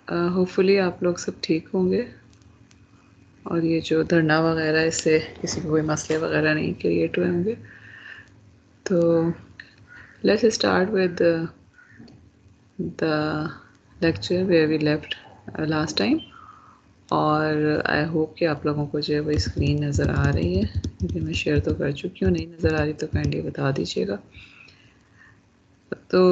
Hopefully आप लोग सब ठीक होंगे और ये जो धरना वगैरह इससे किसी को कोई मसले वगैरह नहीं क्रिएट हुए होंगे। तो let's start with the lecture where we left last time. और आई होप कि आप लोगों को जो है वही स्क्रीन नज़र आ रही है, क्योंकि मैं शेयर तो कर चुकी हूँ। नहीं नज़र आ रही तो काइंडली बता दीजिएगा। तो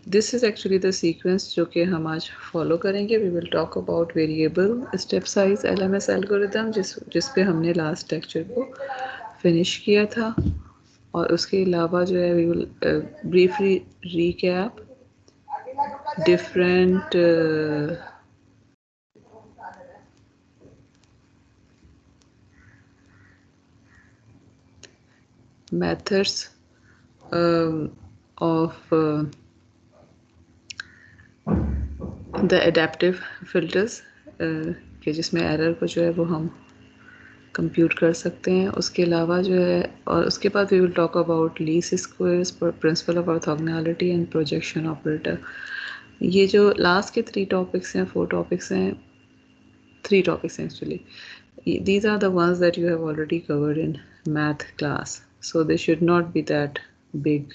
this is actually the sequence जो कि हम आज फॉलो करेंगे। We will talk about variable step size LMS algorithm जिस पे हमने लास्ट लेक्चर को फिनिश किया था। और उसके अलावा जो है we will briefly recap different methods of the adaptive filters कि जिसमें एरर को जो है वो हम कंप्यूट कर सकते हैं। उसके अलावा जो है और उसके बाद we will talk about least squares, principle of orthogonality and projection operator. ये जो लास्ट के 3 टॉपिक्स हैं, 4 टॉपिक्स हैं, 3 topics actually. These are the ones that you have already covered in math class, so they should not be that big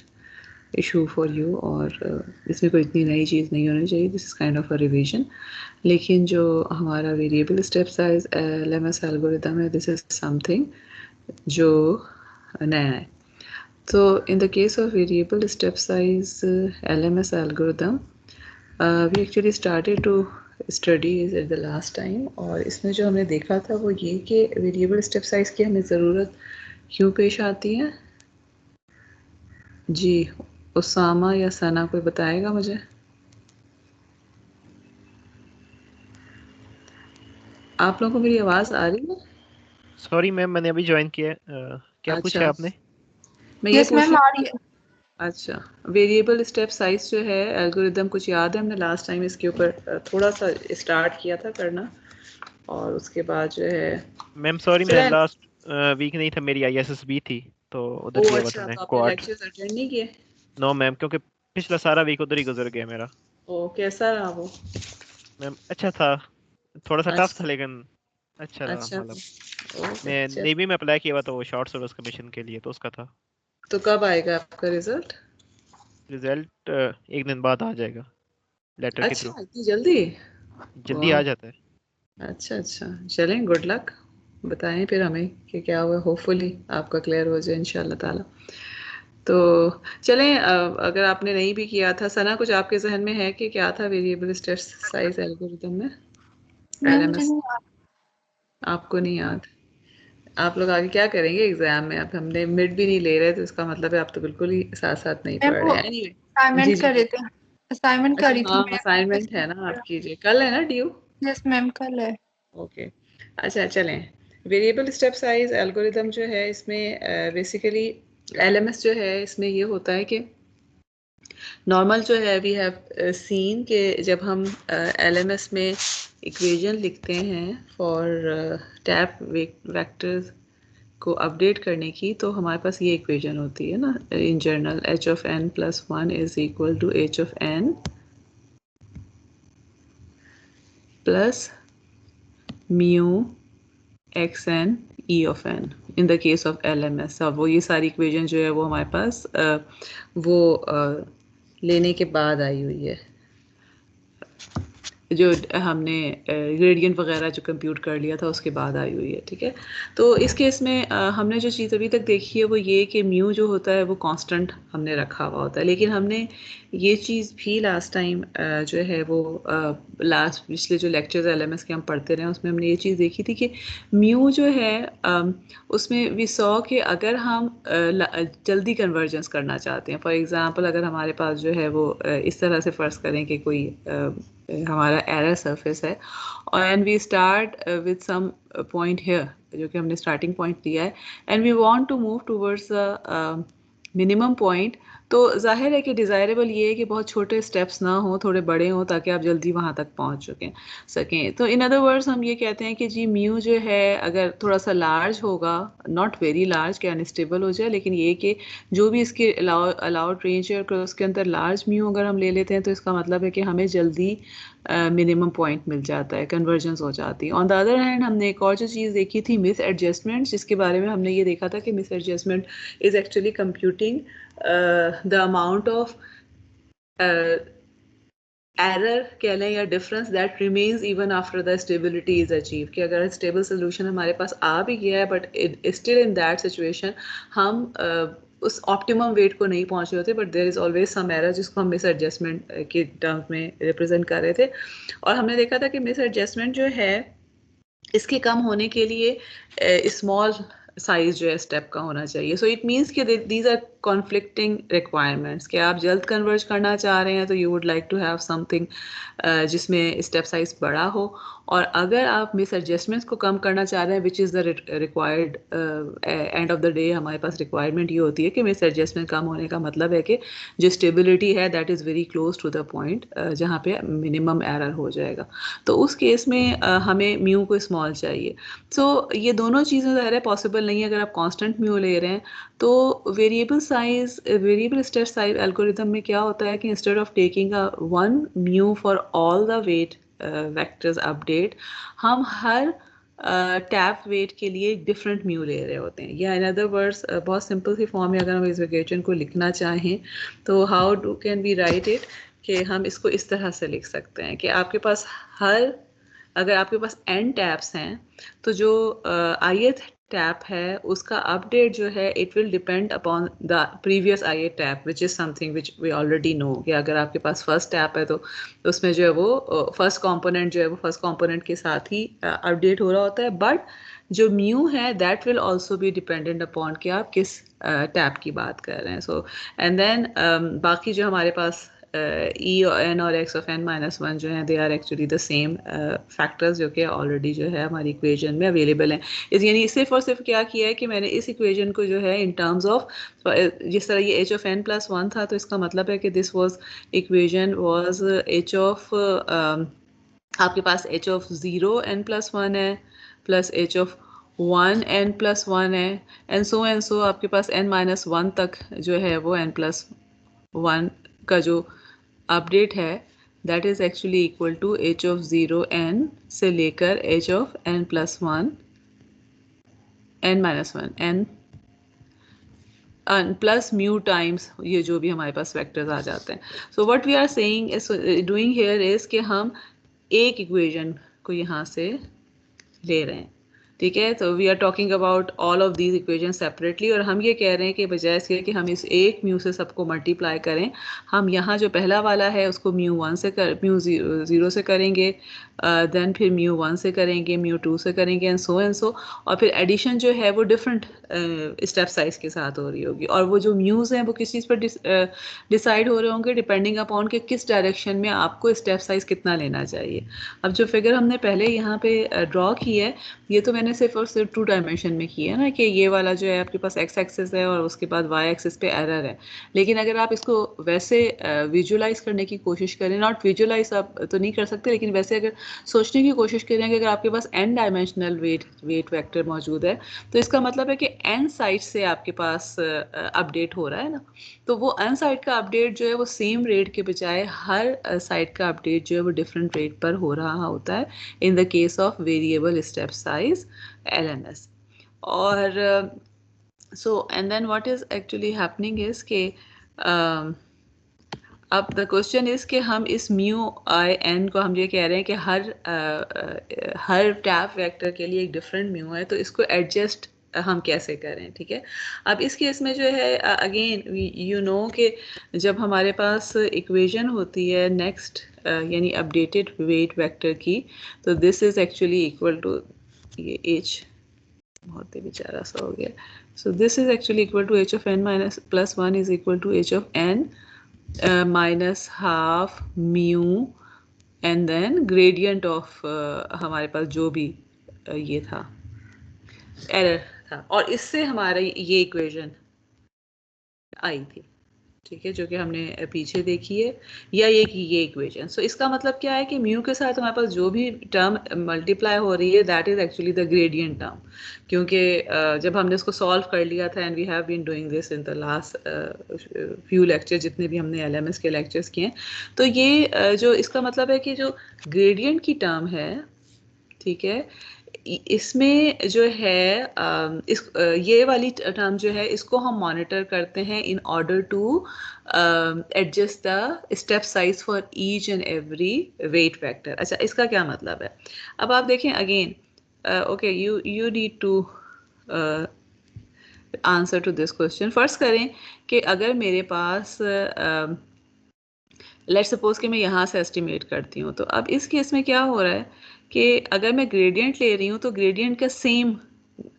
issue for you। और इसमें कोई इतनी नई चीज़ नहीं होनी चाहिए। This is kind of a revision. लेकिन जो हमारा variable step size LMS algorithm है, दिस इज़ समथिंग जो नया है। So in the case of variable step size LMS algorithm, we actually started to study is at the last time। और इसमें जो हमने देखा था वो ये कि वेरिएबल स्टेप साइज की हमें ज़रूरत क्यों पेश आती है। जी, उसामा या सना कोई बताएगा मुझे? आप लोगों को मेरी आवाज़ आ रही है? सॉरी मैम, मैंने अभी ज्वाइन किया है। क्या पूछा अच्छा, आपने? मैं ये यस पूछ मैम रही आ हूँ। रही है। अच्छा, वेरिएबल स्टेप साइज जो है एल्गोरिदम, कुछ याद है? हमने लास्ट टाइम इसके ऊपर थोड़ा सा स्टार्ट किया था करना, और उसके बाद जो है मैम सॉरी, मैं चलें। लास्ट वीक नहीं था, मेरी आईएसएसबी थी तो उधर ओह गया हुआ था अच्छा, मैं तो आपने क्वाड। लेक्चर्स अटेंड नहीं किए? नो मैम, क्योंकि पिछला सारा वीक उधर ही गुजर गया मेरा। ओह, कैसा रहा वो? मैम अच्छा था, थोड़ा सा टफ था अच्छा लेकिन अच्छा था। अच्छा। मतलब ओके मैं चल। नेवी में अप्लाई किया हुआ था वो शॉर्ट सर्विस कमीशन के लिए, तो उसका था। तो कब आएगा आपका रिजल्ट? रिजल्ट एक दिन बाद आ जाएगा लेटर के थ्रू। अच्छा, इतनी जल्दी? जल्दी वाह, आ जाता है। अच्छा अच्छा। चलें, गुड लक। बताएं फिर हमें कि क्या हुआ। होपफुली आपका क्लियर हो जाए इंशाल्लाह ताला। तो चलें, अगर आपने नहीं भी किया था सना, कुछ आपके जहन में है कि क्या था वेरिएबल स्टेप साइज एल्गोरिथम में मैम मुझे एलएमएस? नहीं आ आपको नहीं याद? आप लोग आगे क्या करेंगे एग्जाम में? अब हमने मिड भी नहीं ले रहे, तो इसका मतलब है आप तो बिल्कुल ही साथ साथ नहीं मैम पढ़ वो रहे। एनीवे, जी असाइनमेंट जी कर रहे थे। असाइनमेंट कर अच्छा, रही थी हाँ मैं। असाइनमेंट है ना आपकी, जी कल है ना ड्यू? यस मैम कल है। ओके, अच्छा चलें। वेरिएबल स्टेप साइज एल्गोरिदम जो है इसमें बेसिकली एलएमएस जो है इसमें ये होता है कि नॉर्मल जो है वी हैव सीन कि जब हम एलएमएस में इक्वेशन लिखते हैं फॉर टैप वेक्टर्स को अपडेट करने की, तो हमारे पास ये इक्वेशन होती है ना in general, h of N plus 1 is equal to h of N plus mu x n e of n in the case of L M S. अब वो ये सारी इक्वेशन जो है वो हमारे पास वो लेने के बाद आई हुई है, जो हमने ग्रेडियंट वगैरह जो कंप्यूट कर लिया था उसके बाद आई हुई है। ठीक है, तो इस केस में हमने जो चीज़ अभी तक देखी है वो ये कि म्यू जो होता है वो कांस्टेंट हमने रखा हुआ होता है। लेकिन हमने ये चीज़ भी लास्ट टाइम जो है वो लास्ट पिछले जो लेक्चर्स एलएमएस के हम पढ़ते रहे उसमें हमने ये चीज़ देखी थी कि म्यू जो है उसमें वी सॉ कि अगर हम जल्दी कन्वर्जेंस करना चाहते हैं, फॉर एग्ज़ाम्पल अगर हमारे पास जो है वो इस तरह से फ़र्ज़ करें कि कोई हमारा एरर सरफेस है और and we start with some point here जो कि हमने स्टार्टिंग पॉइंट लिया है, and we want to move towards minimum point. तो जाहिर है कि डिज़ायरेबल ये है कि बहुत छोटे स्टेप्स ना हो, थोड़े बड़े हों, ताकि आप जल्दी वहाँ तक पहुँच सकें। तो इन अदर वर्ड्स हम ये कहते हैं कि जी म्यू जो है अगर थोड़ा सा लार्ज होगा, नॉट वेरी लार्ज कि अनस्टेबल हो जाए, लेकिन ये कि जो भी इसके अलाउड रेंज है और उसके अंदर लार्ज म्यू अगर हम ले लेते हैं तो इसका मतलब है कि हमें जल्दी मिनिमम पॉइंट मिल जाता है, कन्वर्जेंस हो जाती है। ऑन द अदर हैंड हमने एक और जो चीज़ देखी थी मिस एडजस्टमेंट, जिसके बारे में हमने ये देखा था कि miss adjustment is actually computing the amount of error कह लें या difference that remains even after the stability is achieve, कि अगर स्टेबल सोल्यूशन हमारे पास आ भी गया है but still in that situation हम उस ऑप्टिमम वेट को नहीं पहुंच रहे होते, but there is always some error जिसको हम मिस एडजस्टमेंट के टर्म्स में रिप्रेजेंट कर रहे थे। और हमने देखा था कि मिस एडजस्टमेंट जो है इसके कम होने के लिए स्मॉल साइज जो है स्टेप का होना चाहिए। सो इट मीन्स कि दीज आर कॉन्फ्लिक्टिंग रिक्वायरमेंट्स, कि आप जल्द कन्वर्ज करना चाह रहे हैं तो you would like to have something जिसमें स्टेप साइज बड़ा हो, और अगर आप मिस एडजस्टमेंट्स को कम करना चाह रहे हैं which is the required end of the day, हमारे पास रिक्वायरमेंट ये होती है कि मिस एडजस्टमेंट कम होने का मतलब है कि जो स्टेबिलिटी है that is very close to the point जहाँ पे मिनिमम एरर हो जाएगा। तो उस केस में हमें म्यू को स्मॉल चाहिए। सो ये दोनों चीज़ें ज़ाहिर है पॉसिबल नहीं है अगर आप कांस्टेंट म्यू ले रहे हैं। तो वेरिएबल स्टेप साइज एल्गोरिथम में क्या होता है कि instead of taking a one mu for all the weight vectors update, हम हर टैप वेट के लिए एक डिफरेंट म्यू ले रहे होते हैं। या इन अदर वर्ड्स बहुत सिंपल सी फॉर्म में अगर हम इस इक्वेशन को लिखना चाहें तो how do can be right it, कि हम इसको इस तरह से लिख सकते हैं कि आपके पास अगर आपके पास n टैप्स हैं तो जो ith टैप है उसका अपडेट जो है it will depend upon the previous ith tap which is something which we already know, कि अगर आपके पास फर्स्ट टैप है तो उसमें जो है वो फर्स्ट कंपोनेंट जो है वो फर्स्ट कंपोनेंट के साथ ही अपडेट हो रहा होता है। बट जो म्यू है that will also be dependent upon कि आप किस टैप की बात कर रहे हैं। सो एंड देन बाकी जो हमारे पास ई एन और x of N minus one जो हैं they are actually the same factors जो कि ऑलरेडी जो है हमारी इक्वेजन में अवेलेबल हैं। यानी सिर्फ और सिर्फ क्या किया है कि मैंने इस इक्वेजन को जो है इन टर्म्स ऑफ जिस तरह ये H of N plus one था तो इसका मतलब है कि this was equation was H of आपके पास H of zero N plus one है plus H of one N plus one है एंड सो आपके पास एन माइनस वन तक जो है वो एन प्लस वन का जो अपडेट है that is actually equal to h of zero n से लेकर h of N plus one n minus one N plus mu times ये जो भी हमारे पास वेक्टर्स आ जाते हैं। So what we are saying is doing here is कि हम एक इक्वेशन को यहाँ से ले रहे हैं, ठीक है। तो we are talking about all of these equation separately, और हम ये कह रहे हैं कि बजाय इसके कि हम इस एक म्यू से सबको मल्टीप्लाई करें, हम यहाँ जो पहला वाला है उसको म्यू ज़ीरो से करेंगे, देन फिर म्यू वन से करेंगे, म्यू टू से करेंगे एंड सो, और फिर एडिशन जो है वो डिफरेंट स्टेप साइज के साथ हो रही होगी, और वो जो म्यूज़ हैं वो किस चीज़ पर डिसाइड हो रहे होंगे डिपेंडिंग अपॉन कि किस डायरेक्शन में आपको स्टेप साइज कितना लेना चाहिए। अब जो फिगर हमने पहले यहाँ पे ड्रॉ की है ये तो मैंने सिर्फ और सिर्फ 2 डायमेंशन में की है ना, कि ये वाला जो है आपके पास एक्स एक्सिस है और उसके बाद वाई एक्सिस पे एरर है। लेकिन अगर आप इसको वैसे विजुलाइज करने की कोशिश करें, नॉट विजुलाइज आप तो नहीं कर सकते, लेकिन वैसे अगर सोचने की कोशिश करें कि अगर आपके पास n डायमेंशनल वेट वेक्टर मौजूद है तो इसका मतलब है कि n साइड से आपके पास अपडेट हो रहा है ना, तो वो n साइड का अपडेट जो है वो सेम रेट के बजाय हर साइड का अपडेट जो है वो डिफरेंट रेट पर हो रहा होता है in the case of variable step size LMS। और so and then what is actually happening is कि अब द क्वेश्चन इज कि हम इस म्यू आई एन को हम ये कह रहे हैं कि हर टैप वेक्टर के लिए एक डिफरेंट म्यू है, तो इसको एडजस्ट हम कैसे करें, ठीक है। अब इस केस में जो है अगेन यू नो कि जब हमारे पास इक्वेशन होती है नेक्स्ट यानी अपडेटेड वेट वेक्टर की, तो this is actually equal to ये एच बहुत ही बेचारा सा हो गया, so this is actually equal to h of N minus plus one is equal to h of N minus half mu and then gradient of हमारे पास जो भी ये था एरर था, और इससे हमारा ये इक्वेशन आई थी। ठीक है, जो कि हमने पीछे देखी है, या ये इक्वेशन। सो इसका मतलब क्या है कि म्यू के साथ हमारे पास जो भी टर्म मल्टीप्लाई हो रही है that is actually the gradient term, क्योंकि जब हमने इसको सॉल्व कर लिया था, and we have been doing this in the last few lecture, जितने भी हमने एलएमएस के लेक्चर्स किए हैं, तो ये जो इसका मतलब है कि जो ग्रेडियंट की टर्म है, ठीक है, इसमें जो है ये वाली टर्म जो है इसको हम मॉनिटर करते हैं in order to adjust the step size for each and every weight factor. अच्छा, इसका क्या मतलब है? अब आप देखें again, okay, you need to answer to this question. First करें कि अगर मेरे पास लेट्स सपोज कि मैं यहाँ से एस्टिमेट करती हूँ, तो अब इस केस में क्या हो रहा है कि अगर मैं ग्रेडियंट ले रही हूँ तो ग्रेडियंट का सेम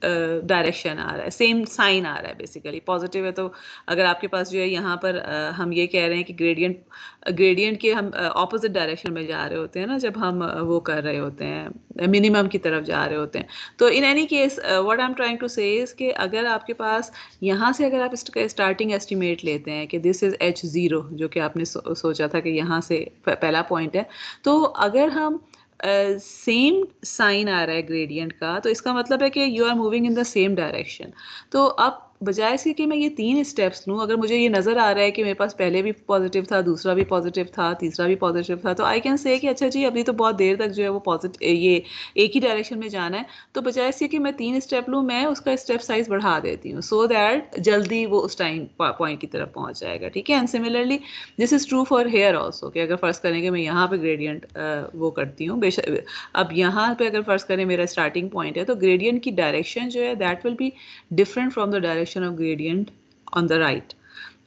डायरेक्शन आ रहा है, सेम साइन आ रहा है। बेसिकली पॉजिटिव है, तो अगर आपके पास जो है यहाँ पर हम ये कह रहे हैं कि ग्रेडियंट के हम ऑपोजिट डायरेक्शन में जा रहे होते हैं ना, जब हम वो कर रहे होते हैं, मिनिमम की तरफ जा रहे होते हैं। तो in any case what I am trying to say is कि अगर आपके पास यहाँ से अगर आप स्टार्टिंग एस्टिमेट लेते हैं कि दिस इज H0, जो कि आपने सोचा था कि यहाँ से पहला पॉइंट है, तो अगर हम सेम साइन आ रहा है ग्रेडियंट का, तो इसका मतलब है कि you are moving in the same direction. तो अब बजाय इसके कि मैं ये 3 स्टेप्स लूँ, अगर मुझे ये नज़र आ रहा है कि मेरे पास पहले भी पॉजिटिव था, दूसरा भी पॉजिटिव था, तीसरा भी पॉजिटिव था, तो आई कैन से कि अच्छा जी अभी तो बहुत देर तक जो है वो पॉजिटिव, ये एक ही डायरेक्शन में जाना है, तो बजाय इसके कि मैं 3 स्टेप लूँ, मैं उसका स्टेप साइज बढ़ा देती हूँ, सो दैट जल्दी वो उस टाइम पॉइंट की तरफ पहुँच जाएगा। ठीक है, and similarly this is true for here also, कि अगर फर्स्ट करेंगे मैं यहाँ पे ग्रेडियंट वो करती हूँ, बेशक अब यहाँ पे अगर फर्स्ट करें मेरा स्टार्टिंग पॉइंट है, तो ग्रेडियंट की डायरेक्शन जो है that will be different from the direction of gradient on the right,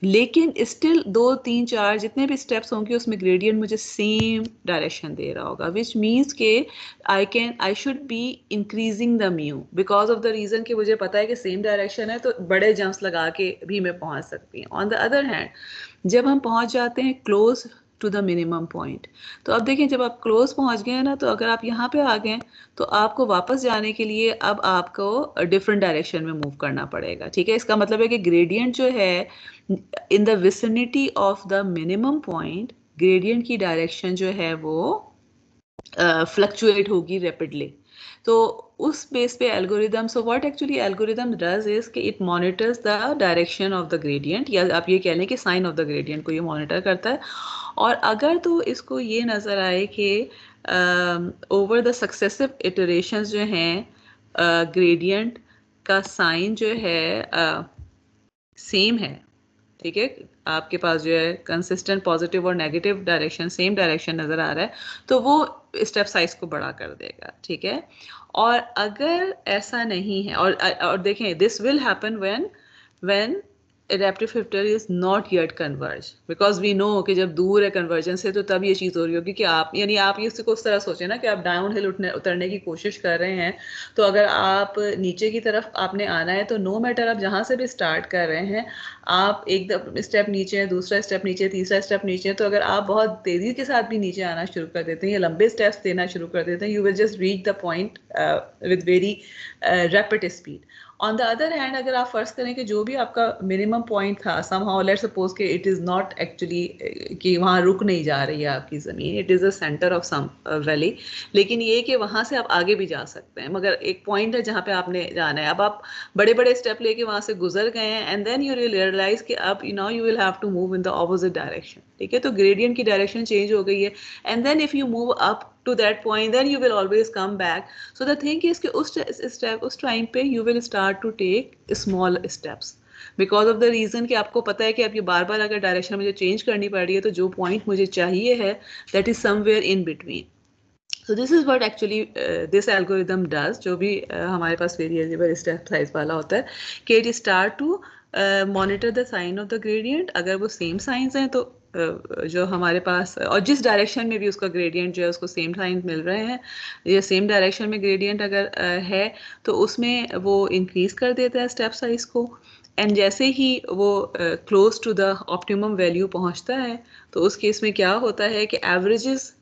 लेकिन स्टिल 2 3 4 जितने भी स्टेप्स होंगे उसमें ग्रेडियंट मुझे सेम डायरेक्शन दे रहा होगा, विच मीन्स के I should be increasing the mu because of the reason कि मुझे पता है कि सेम डायरेक्शन है, तो बड़े जंप्स लगा के भी मैं पहुंच सकती हूँ। ऑन द अदर हैंड जब हम पहुंच जाते हैं close to the minimum point, तो अब देखें जब आप क्लोज पहुंच गए हैं ना, तो अगर आप यहाँ पे आ गए तो आपको वापस जाने के लिए अब आपको डिफरेंट डायरेक्शन में मूव करना पड़ेगा। ठीक है, इसका मतलब है कि ग्रेडियंट जो है in the vicinity of the minimum point, gradient की डायरेक्शन जो है वो फ्लक्चुएट होगी रैपिडली। तो उस बेस पे algorithm, so what actually algorithm does is कि it monitors the direction of the gradient, या आप ये कह लें कि साइन ऑफ द ग्रेडियंट को ये मॉनिटर करता है। और अगर तो इसको ये नज़र आए कि ओवर द सक्सेसिव इटरेशंस जो हैं ग्रेडियंट का साइन जो है सेम है, ठीक है, आपके पास जो है कंसिस्टेंट पॉजिटिव और नेगेटिव डायरेक्शन, सेम डायरेक्शन नज़र आ रहा है, तो वो स्टेप साइज को बड़ा कर देगा। ठीक है, और अगर ऐसा नहीं है, और देखें this will happen when adaptive filter is not yet converge, because we know कि जब दूर है कन्वर्जन से, तो तब ये चीज़ हो रही होगी कि आप, यानी आप ये उसको उस तरह सोचें ना कि आप डाउन हिल उतरने की कोशिश कर रहे हैं, तो अगर आप नीचे की तरफ आपने आना है, तो नो मैटर आप जहाँ से भी स्टार्ट कर रहे हैं, आप एक स्टेप नीचे, दूसरा स्टेप नीचे, तीसरा स्टेप नीचे, तो अगर आप बहुत तेज़ी के साथ भी नीचे आना शुरू कर देते हैं या लंबे स्टेप्स देना शुरू कर देते हैं, you will just reach the point with very rapid speed. On the other hand अगर आप फर्स्ट करें कि जो भी आपका मिनिमम पॉइंट था, समहाउ लेट्स सपोज कि इट इज़ नॉट एक्चुअली कि वहाँ रुक नहीं जा रही है आपकी ज़मीन, it is the centre of some valley, लेकिन ये कि वहाँ से आप आगे भी जा सकते हैं, मगर एक पॉइंट है जहाँ पे आपने जाना है। अब आप बड़े बड़े स्टेप लेके वहाँ से गुजर गए हैं, and then you will realise कि अब you will have to move in the opposite direction. ठीक है, तो ग्रेडियंट की डायरेक्शन चेंज हो गई है, and then if you move up to that point, then you will always come back. So the thing is कि उस time पे you will start to take small steps, because of the reason कि आपको पता है कि अब ये बार बार अगर डायरेक्शन मुझे चेंज करनी पड़ रही है, तो जो पॉइंट मुझे चाहिए है that is somewhere in between. So this is what actually this algorithm does, जो भी हमारे पास वेरिएबल स्टेप साइज वाला होता है, कि it start to monitor the sign of the gradient। अगर वो सेम साइंस हैं तो जो हमारे पास, और जिस डायरेक्शन में भी उसका ग्रेडियंट जो है उसको सेम साइन मिल रहे हैं, या सेम डायरेक्शन में ग्रेडियंट अगर है, तो उसमें वो इंक्रीज कर देता है स्टेप साइज को, एंड जैसे ही वो close to the optimum value पहुंचता है, तो उस केस में क्या होता है कि averages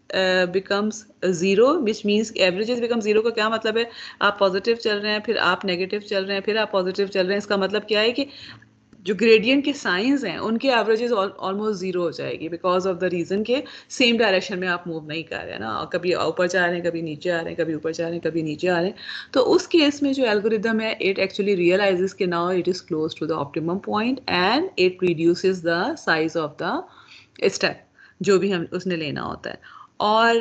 becomes zero, which means averages become zero का क्या मतलब है, आप पॉजिटिव चल रहे हैं, फिर आप नेगेटिव चल रहे हैं, फिर आप पॉजिटिव चल रहे हैं, इसका मतलब क्या है कि जो ग्रेडियंट के साइंस हैं उनके एवरेजेस ऑलमोस्ट जीरो हो जाएगी, बिकॉज ऑफ द रीजन के सेम डायरेक्शन में आप मूव नहीं कर रहे हैं ना, कभी ऊपर जा रहे हैं, कभी नीचे आ रहे हैं, कभी ऊपर जा रहे हैं, कभी नीचे आ रहे हैं। तो उस केस में जो एल्गोरिदम है, इट एक्चुअली रियलाइजेस कि now it is close to the optimum point and it reduces the size of the step जो भी हम उसने लेना होता है, और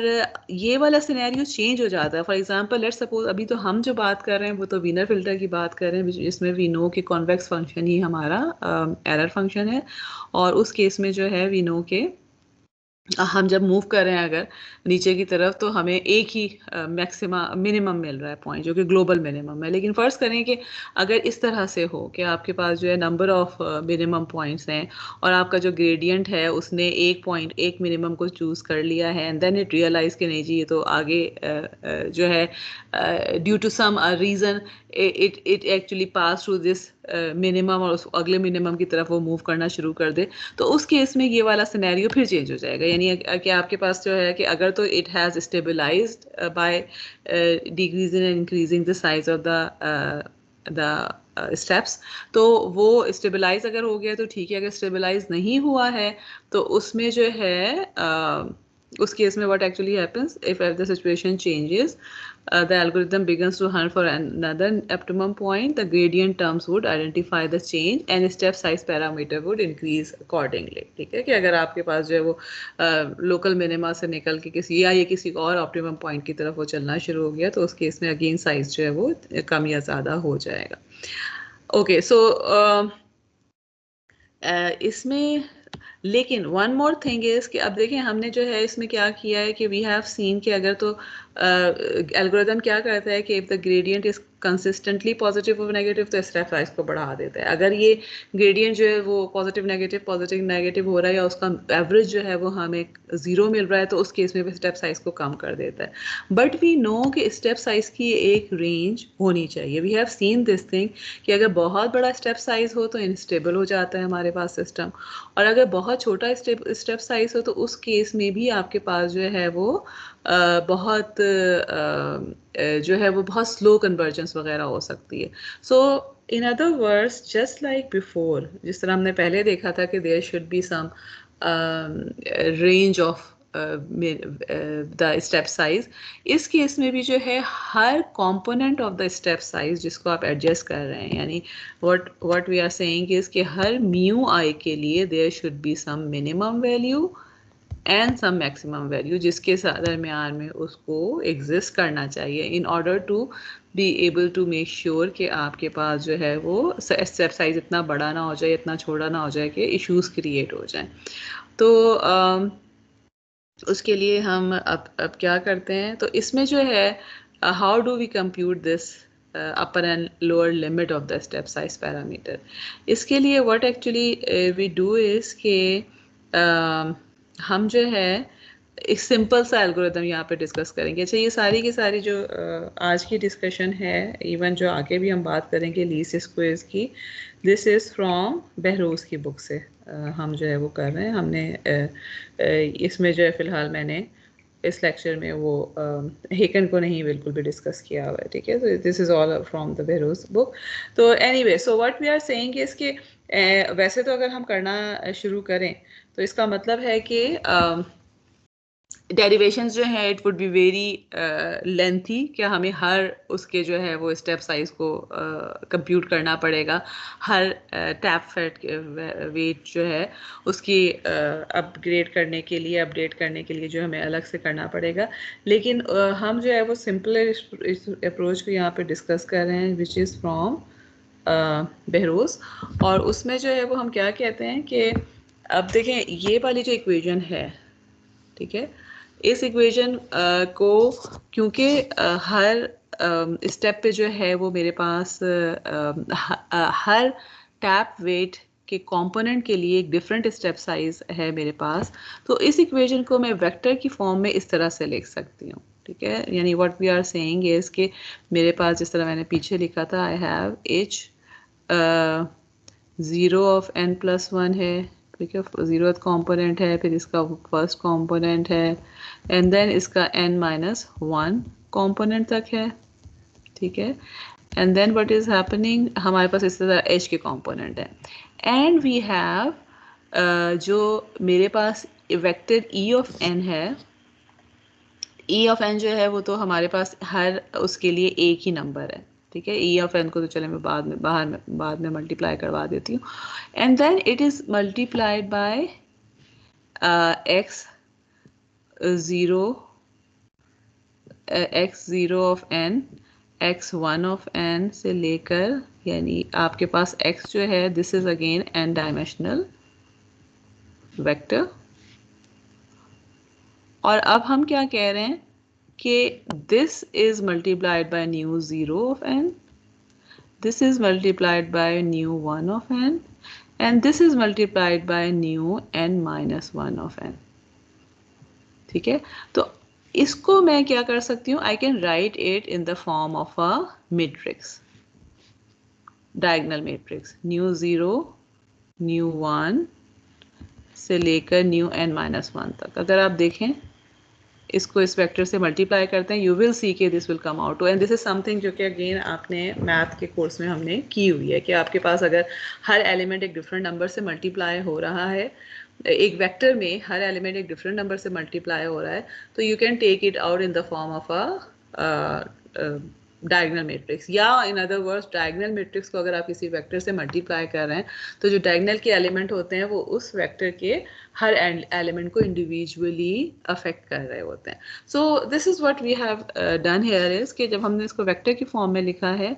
ये वाला सिनेरियो चेंज हो जाता है। फॉर एग्जांपल लेट्स सपोज अभी तो हम जो बात कर रहे हैं वो तो वीनर फिल्टर की बात कर रहे हैं, जिसमें वी नो कि कॉन्वेक्स फंक्शन ही हमारा एरर फंक्शन है, और उस केस में जो है वी नो के हम जब मूव कर रहे हैं अगर नीचे की तरफ तो हमें एक ही मैक्सिमा मिनिमम मिल रहा है पॉइंट जो कि ग्लोबल मिनिमम है। लेकिन फ़र्ज़ करें कि अगर इस तरह से हो कि आपके पास जो है नंबर ऑफ़ मिनिमम पॉइंट्स हैं और आपका जो ग्रेडियंट है उसने एक पॉइंट एक मिनिमम को चूज़ कर लिया है एंड देन इट रियलाइज़ कि नहीं जी ये तो आगे जो है due to some reason it actually pass through this minimum और उस अगले मिनिमम की तरफ वो मूव करना शुरू कर दे, तो उस केस में ये वाला सिनेरियो फिर चेंज हो जाएगा। यानी कि आपके पास जो है कि अगर तो it has stabilised by decreasing and increasing the size of the steps, तो वो स्टेबलाइज अगर हो गया तो ठीक है, अगर स्टेबलाइज नहीं हुआ है तो उसमें जो है उस केस में what actually happens if the situation changes, the algorithm begins to hunt for another optimum point, the gradient terms would identify the change and step size parameter would increase accordingly। ठीक है, कि अगर आपके पास जो है वो local minima से निकल के किसी या ये किसी और ऑप्टिमम पॉइंट की तरफ वो चलना शुरू हो गया तो उस केस में अगेन साइज जो है वो कम या ज़्यादा हो जाएगा। ओके, सो इसमें लेकिन वन मोर थिंग इज़ कि अब देखें हमने जो है इसमें क्या किया है कि वी हैव सीन कि अगर तो एल्गोरिदम क्या करता है कि if the gradient is consistently positive और नेगेटिव तो स्टेप साइज को बढ़ा देता है। अगर ये ग्रेडियंट जो है वो पॉजिटिव नेगेटिव हो रहा है या उसका एवरेज जो है वो हमें ज़ीरो मिल रहा है तो उस केस में भी स्टेप साइज को कम कर देता है। बट वी नो कि स्टेप साइज की एक रेंज होनी चाहिए। We have seen this thing कि अगर बहुत बड़ा स्टेप साइज हो तो इनस्टेबल हो जाता है हमारे पास सिस्टम, और अगर बहुत छोटा स्टेप साइज हो तो उस केस में भी आपके पास जो है वो बहुत जो है वो बहुत स्लो कन्वर्जेंस वगैरह हो सकती है। So in other words just like before, जिस तरह हमने पहले देखा था कि there should be some range of the step size, इस केस में भी जो है हर component of the step size जिसको आप एडजस्ट कर रहे हैं, यानी what we are saying is कि हर म्यू आई के लिए there should be some minimum value and some maximum value जिसके दरमियान में उसको एग्जिस्ट करना चाहिए in order to be able to make sure कि आपके पास जो है वो स्टेप साइज इतना बड़ा ना हो जाए, इतना छोटा ना हो जाए कि इश्यूज क्रिएट हो जाएं। तो उसके लिए हम अब क्या करते हैं, तो इसमें जो है how do we compute this upper and lower limit of the step size parameter. इसके लिए what actually we do is के हम जो है एक सिंपल सा एल्गोरिदम यहाँ पे डिस्कस करेंगे। अच्छा, ये सारी की सारी जो आज की डिस्कशन है, इवन जो आगे भी हम बात करेंगे लीस्ट स्क्वेयर्स की, दिस इज़ फ्रॉम बहरोज की बुक से हम जो है वो कर रहे हैं। हमने इसमें जो है फ़िलहाल मैंने इस लेक्चर में वो हेकन को नहीं बिल्कुल भी डिस्कस किया हुआ है, ठीक है। तो this is all from the Behrouz book. तो anyway, so what we are saying इसके वैसे तो अगर हम करना शुरू करें तो इसका मतलब है कि डेरिवेशंस जो है it would be very lengthy, क्या हमें हर उसके जो है वो स्टेप साइज को कंप्यूट करना पड़ेगा, हर टैप फैट वेट जो है उसकी अपडेट करने के लिए जो हमें अलग से करना पड़ेगा। लेकिन हम जो है वो सिंपल इस अप्रोच को यहाँ पे डिस्कस कर रहे हैं विच इज़ फ्रॉम बहरोज, और उसमें जो है वो हम क्या कहते हैं कि अब देखें ये वाली जो इक्वेशन है, ठीक है, इस इक्वेशन को क्योंकि हर स्टेप पे जो है वो मेरे पास हर टैप वेट के कंपोनेंट के लिए एक डिफरेंट स्टेप साइज है मेरे पास, तो इस इक्वेशन को मैं वेक्टर की फॉर्म में इस तरह से लिख सकती हूँ, ठीक है। यानी what we are saying is कि मेरे पास जिस तरह मैंने पीछे लिखा था, I have h 0 of n+1 है, ठीक है, 0th कॉम्पोनेंट है, फिर इसका फर्स्ट कॉम्पोनेंट है, एंड देन इसका n-1 कॉम्पोनेंट तक है, ठीक है। And then what is happening, हमारे पास इस तरह h के कॉम्पोनेंट है, एंड वी हैव जो मेरे पास वेक्टर ई ऑफ एन है, ई ऑफ एन जो है वो तो हमारे पास हर उसके लिए एक ही नंबर है, ठीक है। ई ऑफ एन को तो चले मैं बाद में मल्टीप्लाई करवा देती हूँ। And then it is multiplied by x0 of n, x1 of n से लेकर, यानी आपके पास x जो है this is again n dimensional vector. और अब हम क्या कह रहे हैं कि this is multiplied by mu 0 of n, this is multiplied by new 1 of n, and this is multiplied by new n minus 1 of n, ठीक है। तो इसको मैं क्या कर सकती हूँ, I can write it in the form of a matrix, diagonal matrix, new 0 new 1 से लेकर न्यू n माइनस 1 तक। अगर आप देखें इसको इस वेक्टर से मल्टीप्लाई करते हैं, यू विल सी के this will come out. And this is something जो कि अगेन आपने मैथ के कोर्स में हमने की हुई है कि आपके पास अगर हर एलिमेंट एक डिफरेंट नंबर से मल्टीप्लाई हो रहा है, एक वेक्टर में हर एलिमेंट एक डिफरेंट नंबर से मल्टीप्लाई हो रहा है, तो you can take it out in the form of a diagonal matrix, या in other words diagonal matrix को अगर आप किसी वेक्टर से मल्टीप्लाई कर रहे हैं तो जो डायगोनल के एलिमेंट होते हैं वो उस वेक्टर के हर एलिमेंट को इंडिविजुअली अफेक्ट कर रहे होते हैं। So this is what we have done here is कि जब हमने इसको वेक्टर की फॉर्म में लिखा है,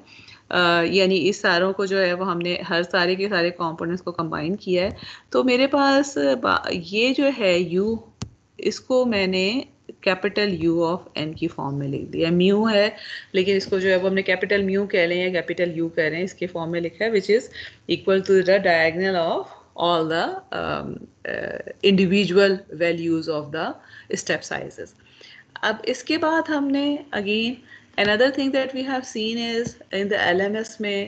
यानी इस सारों को जो है वो हमने हर सारे के सारे कंपोनेंट्स को कंबाइन किया है, तो मेरे पास ये जो है u, इसको मैंने कैपिटल U ऑफ n की फॉर्म में लिख दिया। म्यू है लेकिन इसको जो है वो हमने कैपिटल म्यू कह लें या कैपिटल U कह रहे हैं, इसके फॉर्म में लिखा है which is equal to the diagonal of all the individual values of the step sizes. अब इसके बाद हमने again another thing that we have seen is in the LMS में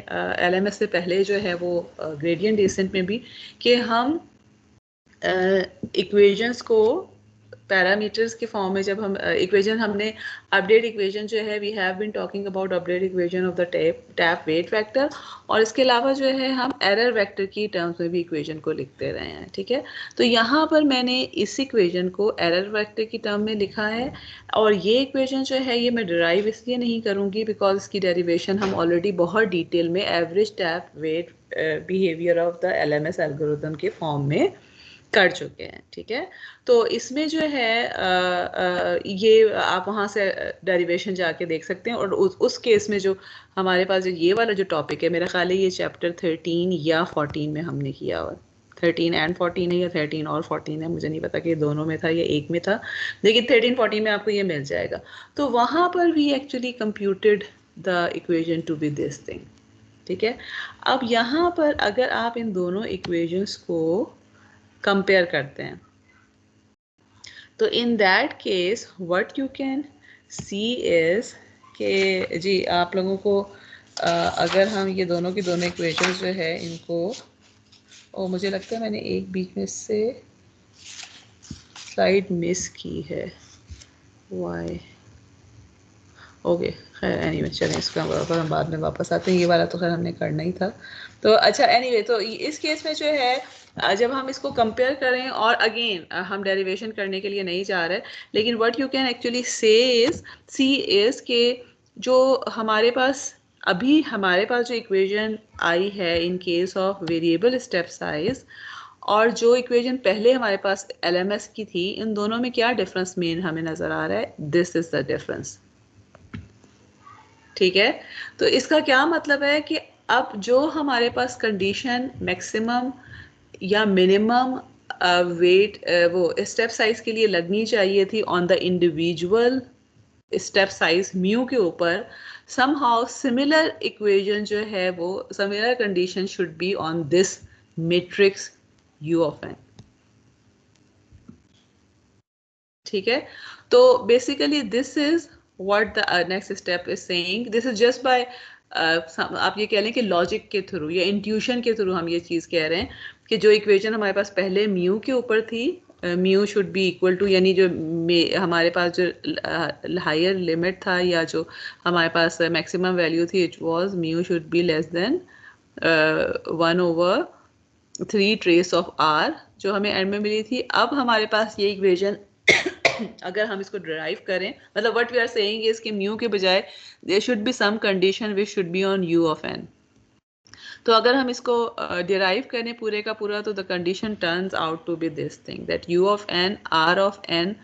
LMS से पहले जो है वो gradient descent में भी कि हम equations को पैरामीटर्स के फॉर्म में जब हम इक्वेशन हमने अपडेट इक्वेशन जो है we have been talking about update equation of the tap weight vector, और इसके अलावा जो है हम एरर वेक्टर की टर्म्स में भी इक्वेशन को लिखते रहे हैं, ठीक है। तो यहाँ पर मैंने इस इक्वेशन को एरर वेक्टर की टर्म में लिखा है, और ये इक्वेशन जो है ये मैं डिराइव इसलिए नहीं करूँगी बिकॉज इसकी डेरिवेशन हम ऑलरेडी बहुत डिटेल में average tap weight behaviour of the LMS algorithm के फॉर्म में कर चुके हैं, ठीक है। तो इसमें जो है ये आप वहाँ से डेरिवेशन जाके देख सकते हैं, और उस केस में जो हमारे पास जो ये वाला जो टॉपिक है, मेरा ख्याल है ये चैप्टर 13 या 14 में हमने किया हुआ, 13 एंड 14 है या 13 और 14 है, मुझे नहीं पता कि दोनों में था या एक में था, लेकिन 13-14 में आपको ये मिल जाएगा। तो वहाँ पर भी actually computed the equation to be this thing, ठीक है। अब यहाँ पर अगर आप इन दोनों इक्वेशंस को कंपेयर करते हैं तो in that case what you can see is कि जी आप लोगों को अगर हम ये दोनों की दोनों इक्वेशंस जो है इनको, और मुझे लगता है मैंने एक बीच में से स्लाइड मिस की है, वाई, ओके खैर एनीवे चलें इसका हम बाद में वापस आते हैं, ये वाला तो खैर हमने करना ही था। तो अच्छा एनीवे तो इस केस में जो है जब हम इसको कंपेयर करें, और अगेन हम डेरिवेशन करने के लिए नहीं जा रहे, लेकिन what you can actually see is के जो हमारे पास अभी हमारे पास जो इक्वेशन आई है in case of variable step size, और जो इक्वेशन पहले हमारे पास LMS की थी, इन दोनों में क्या डिफरेंस मेन हमें नज़र आ रहा है, दिस इज द डिफरेंस, ठीक है। तो इसका क्या मतलब है कि अब जो हमारे पास कंडीशन मैक्सिमम या मिनिमम वेट वो स्टेप साइज के लिए लगनी चाहिए थी on the individual step size mu के ऊपर, समहाउ सिमिलर इक्वेशन जो है वो similar condition should be on this matrix U of n, ठीक है। तो basically this is what the next step is saying, this is just by आप ये कह लें कि लॉजिक के थ्रू या इंट्यूशन के थ्रू हम ये चीज़ कह रहे हैं कि जो इक्वेशन हमारे पास पहले म्यू के ऊपर थी, mu should be equal to, यानी जो हमारे पास जो हायर लिमिट था या जो हमारे पास मैक्सिमम वैल्यू थी, it was mu should be less then 1/√m 3 trace of r जो हमें एंड में मिली थी। अब हमारे पास ये इक्वेशन अगर हम इसको डिराइव करें, मतलब what we are saying is कि म्यू के बजाय there should be some condition which should be on u of n। तो अगर हम इसको डिराइव करें पूरे का पूरा, तो the condition turns out to be this thing that u of n r of n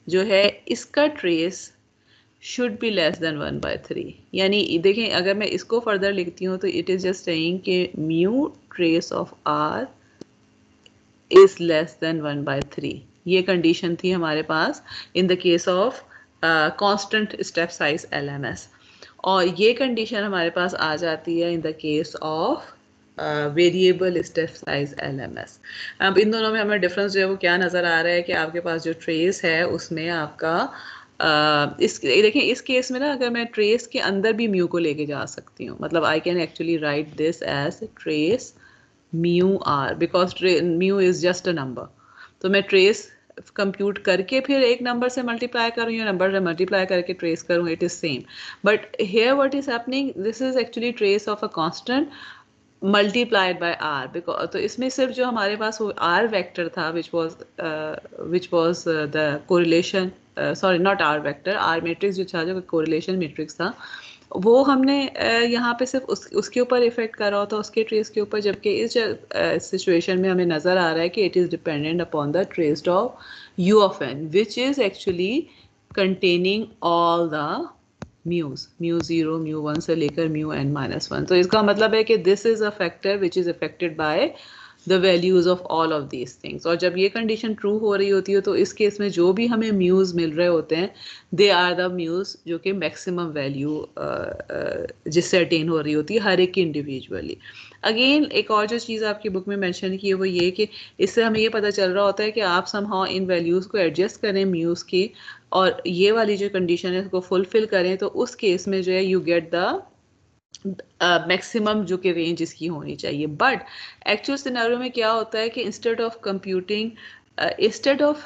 जो है इसका trace should be less than 1/3। यानी देखें अगर मैं इसको फर्दर लिखती हूँ तो इट इज जस्ट सेइंग कि mu trace of r is less than 1/3। ये कंडीशन थी हमारे पास in the case of constant step size LMS, और ये कंडीशन हमारे पास आ जाती है in the case of variable step size LMS। अब इन दोनों में हमें डिफरेंस जो है वो क्या नज़र आ रहा है कि आपके पास जो ट्रेस है उसमें आपका इस देखें इस केस में ना अगर मैं ट्रेस के अंदर भी म्यू को लेके जा सकती हूँ, मतलब I can actually write this as trace mu R because mu is just a number. तो मैं ट्रेस कंप्यूट करके फिर एक नंबर से मल्टीप्लाई करूँ या नंबर से मल्टीप्लाई करके ट्रेस करूँ, it is same. But here what is happening, this is actually trace of a constant multiplied by R, because तो इसमें सिर्फ जो हमारे पास वो आर वेक्टर था which was the correlation, sorry not R vector, R matrix जो था जो कोरिलेशन मैट्रिक्स था, वो हमने यहाँ पे सिर्फ उसके ऊपर इफेक्ट करा होता उसके ट्रेस के ऊपर, जबकि इस सिचुएशन में हमें नज़र आ रहा है कि it is dependent upon the trace of u of n which is actually containing all the mus, mu 0 mu 1 से लेकर म्यू n-1। तो इसका मतलब है कि this is a factor which is affected by the values of all of these things. और जब ये कंडीशन ट्रू हो रही होती है तो इस केस में जो भी हमें म्यूज़ मिल रहे होते हैं दे आर द म्यूज़ जो कि मैक्सिमम वैल्यू जिससे अटेन हो रही होती है हर एक की इंडिविजुअली। अगेन एक और जो चीज़ आपकी बुक में मेंशन की है वो ये कि इससे हमें ये पता चल रहा होता है कि आप समहाउ इन वैल्यूज़ को एडजस्ट करें म्यूज़ की, और ये वाली जो कंडीशन है उसको फुलफिल करें, तो उस केस में जो है यू गेट द मैक्सिमम जो कि रेंज इसकी होनी चाहिए। बट एक्चुअल सिनेरियो में क्या होता है कि instead of computing, instead of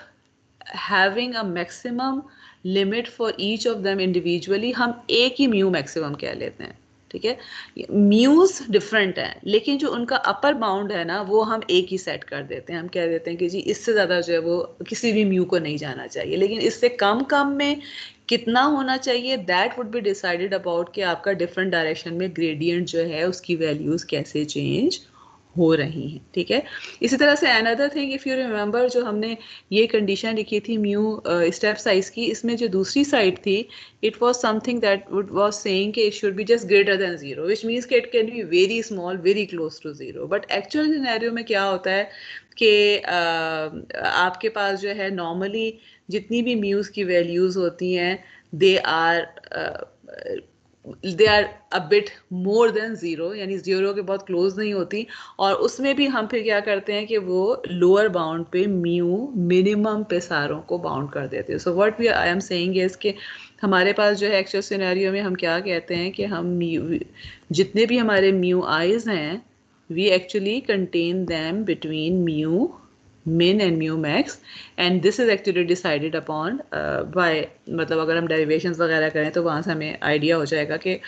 having a maximum limit for each of them individually, हम एक ही म्यू मैक्सिमम कह लेते हैं। ठीक है, म्यूज डिफरेंट है लेकिन जो उनका अपर बाउंड है ना वो हम एक ही सेट कर देते हैं। हम कह देते हैं कि जी इससे ज़्यादा जो है वो किसी भी म्यू को नहीं जाना चाहिए, लेकिन इससे कम कम में कितना होना चाहिए that would be decided about कि आपका डिफरेंट डायरेक्शन में ग्रेडियंट जो है उसकी वैल्यूज़ कैसे चेंज हो रही हैं। ठीक है, इसी तरह से another thing if you remember जो हमने ये कंडीशन लिखी थी म्यू स्टेप साइज की, इसमें जो दूसरी साइड थी it was something that was saying कि it should be just greater than 0 which means कि it can be very small very close to 0। But actual scenario में क्या होता है कि आपके पास जो है नॉर्मली जितनी भी म्यूज़ की वैल्यूज़ होती हैं they are a bit more than 0, यानी 0 के बहुत क्लोज नहीं होती, और उसमें भी हम फिर क्या करते हैं कि वो लोअर बाउंड पे म्यू मिनिमम पे सारों को बाउंड कर देते हैं। So what we I am saying is कि हमारे पास जो है एक्चुअल सिनेरियो में हम क्या कहते हैं कि हम जितने भी हमारे म्यू आइज हैं we actually contain them between mu min and mu max, and this is actually decided upon by, मतलब अगर हम derivations वगैरह करें तो वहाँ से हमें आइडिया हो जाएगा कि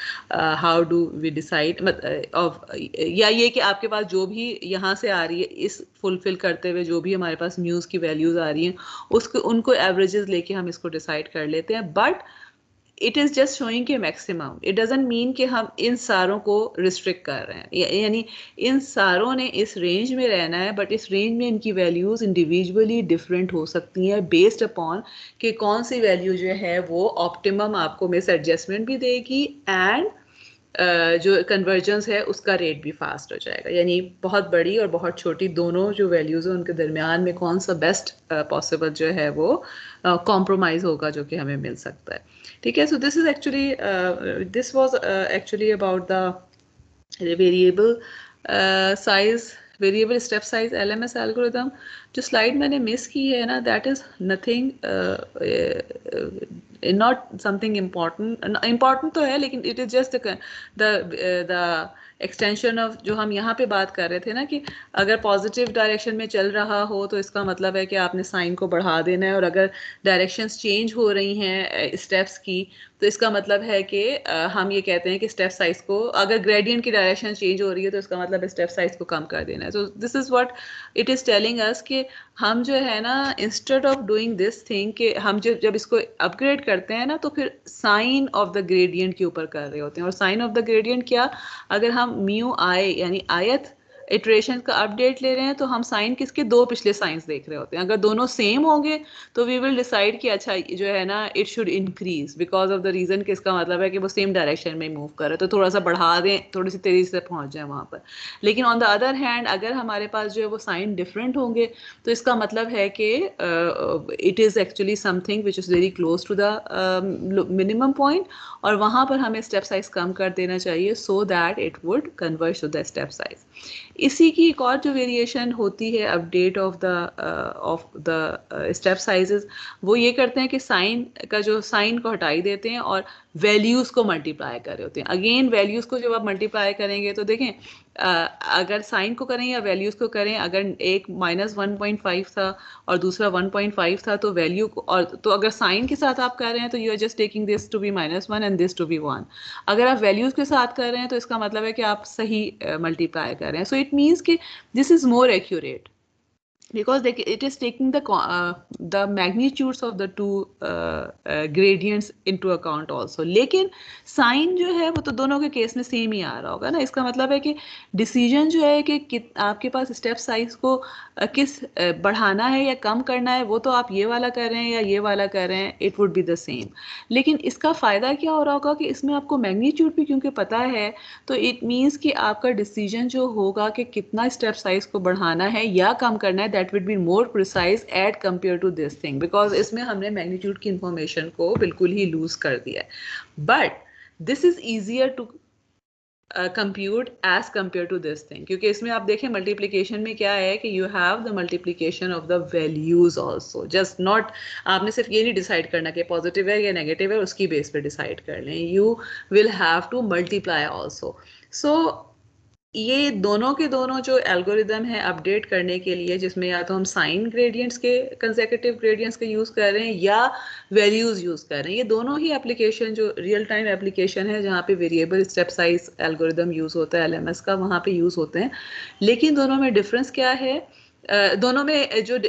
how do we decide of, या ये कि आपके पास जो भी यहाँ से आ रही है इस फुलफिल करते हुए जो भी हमारे पास म्यूज़ की वैल्यूज़ आ रही हैं उसको उनको एवरेजेस लेके हम इसको डिसाइड कर लेते हैं। But it is just showing के मैक्सिमम, इट डजंट मीन कि हम इन सारों को रिस्ट्रिक्ट कर रहे हैं, यानी इन सारों ने इस रेंज में रहना है, बट इस रेंज में इनकी वैल्यूज़ इंडिविजुअली डिफरेंट हो सकती हैं बेस्ड अपॉन कि कौन सी वैल्यू जो है वो ऑप्टिमम आपको मिस एडजस्टमेंट भी देगी एंड जो कन्वर्जेंस है उसका रेट भी फास्ट हो जाएगा। यानी बहुत बड़ी और बहुत छोटी दोनों जो वैल्यूज़ हैं उनके दरमियान में कौन सा बेस्ट पॉसिबल जो है वो कॉम्प्रोमाइज़ होगा जो कि हमें मिल सकता है। ठीक है, so this is actually this was actually about the variable size, variable step size LMS algorithm. जो स्लाइड मैंने मिस की है ना, that is nothing, not something important तो है, लेकिन it is just the extension of जो हम यहाँ पे बात कर रहे थे ना, कि अगर पॉजिटिव डायरेक्शन में चल रहा हो तो इसका मतलब है कि आपने साइन को बढ़ा देना है, और अगर डायरेक्शंस चेंज हो रही हैं स्टेप्स की, तो इसका मतलब है कि हम ये कहते हैं कि स्टेप साइज को, अगर ग्रेडियंट की डायरेक्शन चेंज हो रही है तो इसका मतलब स्टेप साइज को कम कर देना है. तो this is what it is telling us कि हम जो है ना, instead of doing this thing, कि हम जब इसको अपग्रेड करते हैं ना, तो फिर साइन ऑफ द ग्रेडियंट के ऊपर कर रहे होते हैं. और साइन ऑफ द ग्रेडियंट क्या, अगर हम म्यू आई यानी आयत इटरेशन का अपडेट ले रहे हैं, तो हम साइन किसके, दो पिछले साइंस देख रहे होते हैं. अगर दोनों सेम होंगे तो वी विल डिसाइड कि अच्छा जो है ना, it should increase because of the reason कि इसका मतलब है कि वो सेम डायरेक्शन में मूव कर रहे हैं, तो थोड़ा सा बढ़ा दें, थोड़ी सी तेजी से पहुंच जाए वहां पर. लेकिन ऑन द अदर हैंड अगर हमारे पास जो है वो साइन डिफरेंट होंगे, तो इसका मतलब है कि it is actually something which is very close to the minimum point, और वहां पर हमें स्टेप साइज कम कर देना चाहिए, so that it would converge to the step size. इसी की एक और जो वेरिएशन होती है update of the step sizes, वो ये करते हैं कि साइन का जो साइन को हटाई देते हैं और वैल्यूज़ को मल्टीप्लाई कर रहे होते हैं. अगेन वैल्यूज़ को जब आप मल्टीप्लाई करेंगे तो देखें, अगर साइन को करें या वैल्यूज़ को करें, अगर एक -1.5 था और दूसरा 1.5 था, तो वैल्यू और तो अगर साइन के साथ आप कर रहे हैं तो you are just taking this to be -1 and this to be 1. अगर आप वैल्यूज़ के साथ कर रहे हैं तो इसका मतलब है कि आप सही मल्टीप्लाई कर रहे हैं. सो इट मीन्स कि this is more accurate because it is taking the magnitudes of the two gradients into account also. लेकिन साइन जो है वो तो दोनों के केस में सेम ही आ रहा होगा ना. इसका मतलब है कि डिसीजन जो है कि आपके पास स्टेप साइज को किस बढ़ाना है या कम करना है, वो तो आप ये वाला कर रहे हैं या ये वाला कर रहे हैं, it would be the same. लेकिन इसका फ़ायदा क्या हो रहा होगा कि इसमें आपको मैग्नीट्यूड भी क्योंकि पता है, तो इट मीन्स कि आपका डिसीजन जो होगा कि कितना स्टेप साइज को बढ़ाना है या कम करना है, that would be more precise at compare to this thing, because इसमें हमने मैग्नीट्यूड की इंफॉर्मेशन को बिल्कुल ही लूज कर दिया है. But this is easier to compute as compare to this thing, क्योंकि इसमें आप देखें मल्टीप्लिकेशन में क्या है कि you have the multiplication of the values also, just not आपने सिर्फ ये नहीं डिसाइड करना कि पॉजिटिव है या नेगेटिव है, उसकी बेस पे डिसाइड कर लें. You will have to multiply also. So ये दोनों के दोनों जो एल्गोरिदम है अपडेट करने के लिए, जिसमें या तो हम साइन ग्रेडियंट्स के कंसेक्यूटिव ग्रेडियंट्स के यूज़ कर रहे हैं या वैल्यूज़ यूज़ कर रहे हैं, ये दोनों ही एप्लीकेशन जो रियल टाइम एप्लीकेशन है जहाँ पे variable step size algorithm use होता है LMS का, वहाँ पे यूज़ होते हैं. लेकिन दोनों में डिफरेंस क्या है, दोनों में जो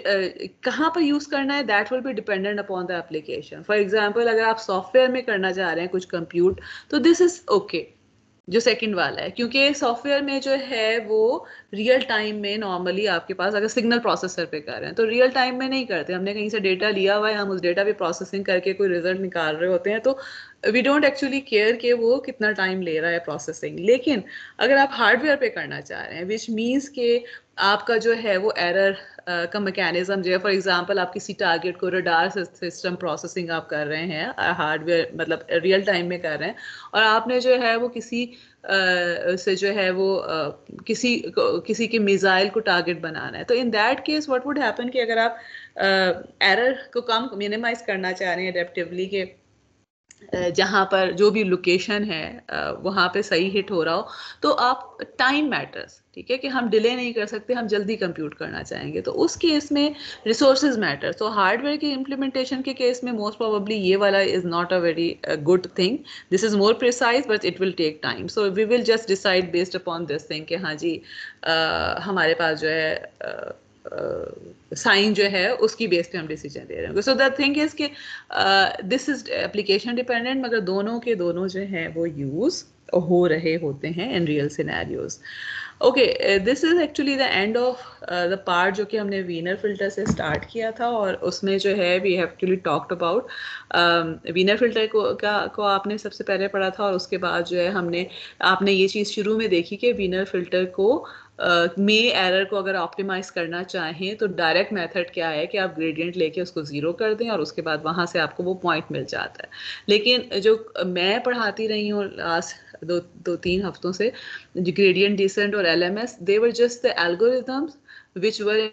कहाँ पर यूज़ करना है, that will be dependent upon the application. For example अगर आप सॉफ्टवेयर में करना चाह रहे हैं कुछ कंप्यूट, तो दिस इज़ ओके जो सेकंड वाला है, क्योंकि सॉफ्टवेयर में जो है वो रियल टाइम में नॉर्मली आपके पास अगर सिग्नल प्रोसेसर पे कर रहे हैं तो रियल टाइम में नहीं करते. हमने कहीं से डेटा लिया हुआ है, हम उस डेटा पे प्रोसेसिंग करके कोई रिजल्ट निकाल रहे होते हैं, तो वी डोंट एक्चुअली केयर कि वो कितना टाइम ले रहा है प्रोसेसिंग. लेकिन अगर आप हार्डवेयर पे करना चाह रहे हैं, विच मीन्स कि आपका जो है वो एरर का मैकेनिज्म जो है, फॉर एग्जांपल आप किसी टारगेट को रडार सिस्टम प्रोसेसिंग आप कर रहे हैं, हार्डवेयर मतलब रियल टाइम में कर रहे हैं, और आपने जो है वो किसी से जो है वो किसी के मिसाइल को टारगेट बनाना है, तो in that case what would happen कि अगर आप एरर को कम मिनिमाइज करना चाह रहे हैं एडेप्टिवली, के जहाँ पर जो भी लोकेशन है वहाँ पे सही हिट हो रहा हो, तो आप टाइम मैटर्स, ठीक है, कि हम डिले नहीं कर सकते, हम जल्दी कंप्यूट करना चाहेंगे, तो उस केस में रिसोर्सेज मैटर. तो हार्डवेयर के इम्प्लीमेंटेशन के केस में मोस्ट प्रोबेबली ये वाला is not a very good thing. This is more precise but it will take time. So we will just decide based upon this thing कि हाँ जी हमारे पास जो है साइन जो है उसकी बेस पे हम डिसीजन ले रहे हैं. सो द थिंग इज कि दिस इज एप्लीकेशन डिपेंडेंट, मगर दोनों के दोनों जो हैं वो यूज हो रहे होते हैं in real scenarios. Okay, this is actually the end of the part जो कि हमने वीनर फिल्टर से स्टार्ट किया था, और उसमें जो है we have actually talked about Wiener filter को आपने सबसे पहले पढ़ा था, और उसके बाद जो है आपने ये चीज़ शुरू में देखी कि वीनर फिल्टर को में एरर को अगर ऑप्टिमाइज करना चाहें तो डायरेक्ट मेथड क्या है कि आप ग्रेडियंट लेके उसको ज़ीरो कर दें और उसके बाद वहाँ से आपको वो पॉइंट मिल जाता है. लेकिन जो मैं पढ़ाती रही हूँ लास्ट दो तीन हफ्तों से, ग्रेडियंट डिसेंट और LMS, they were just the algorithms which were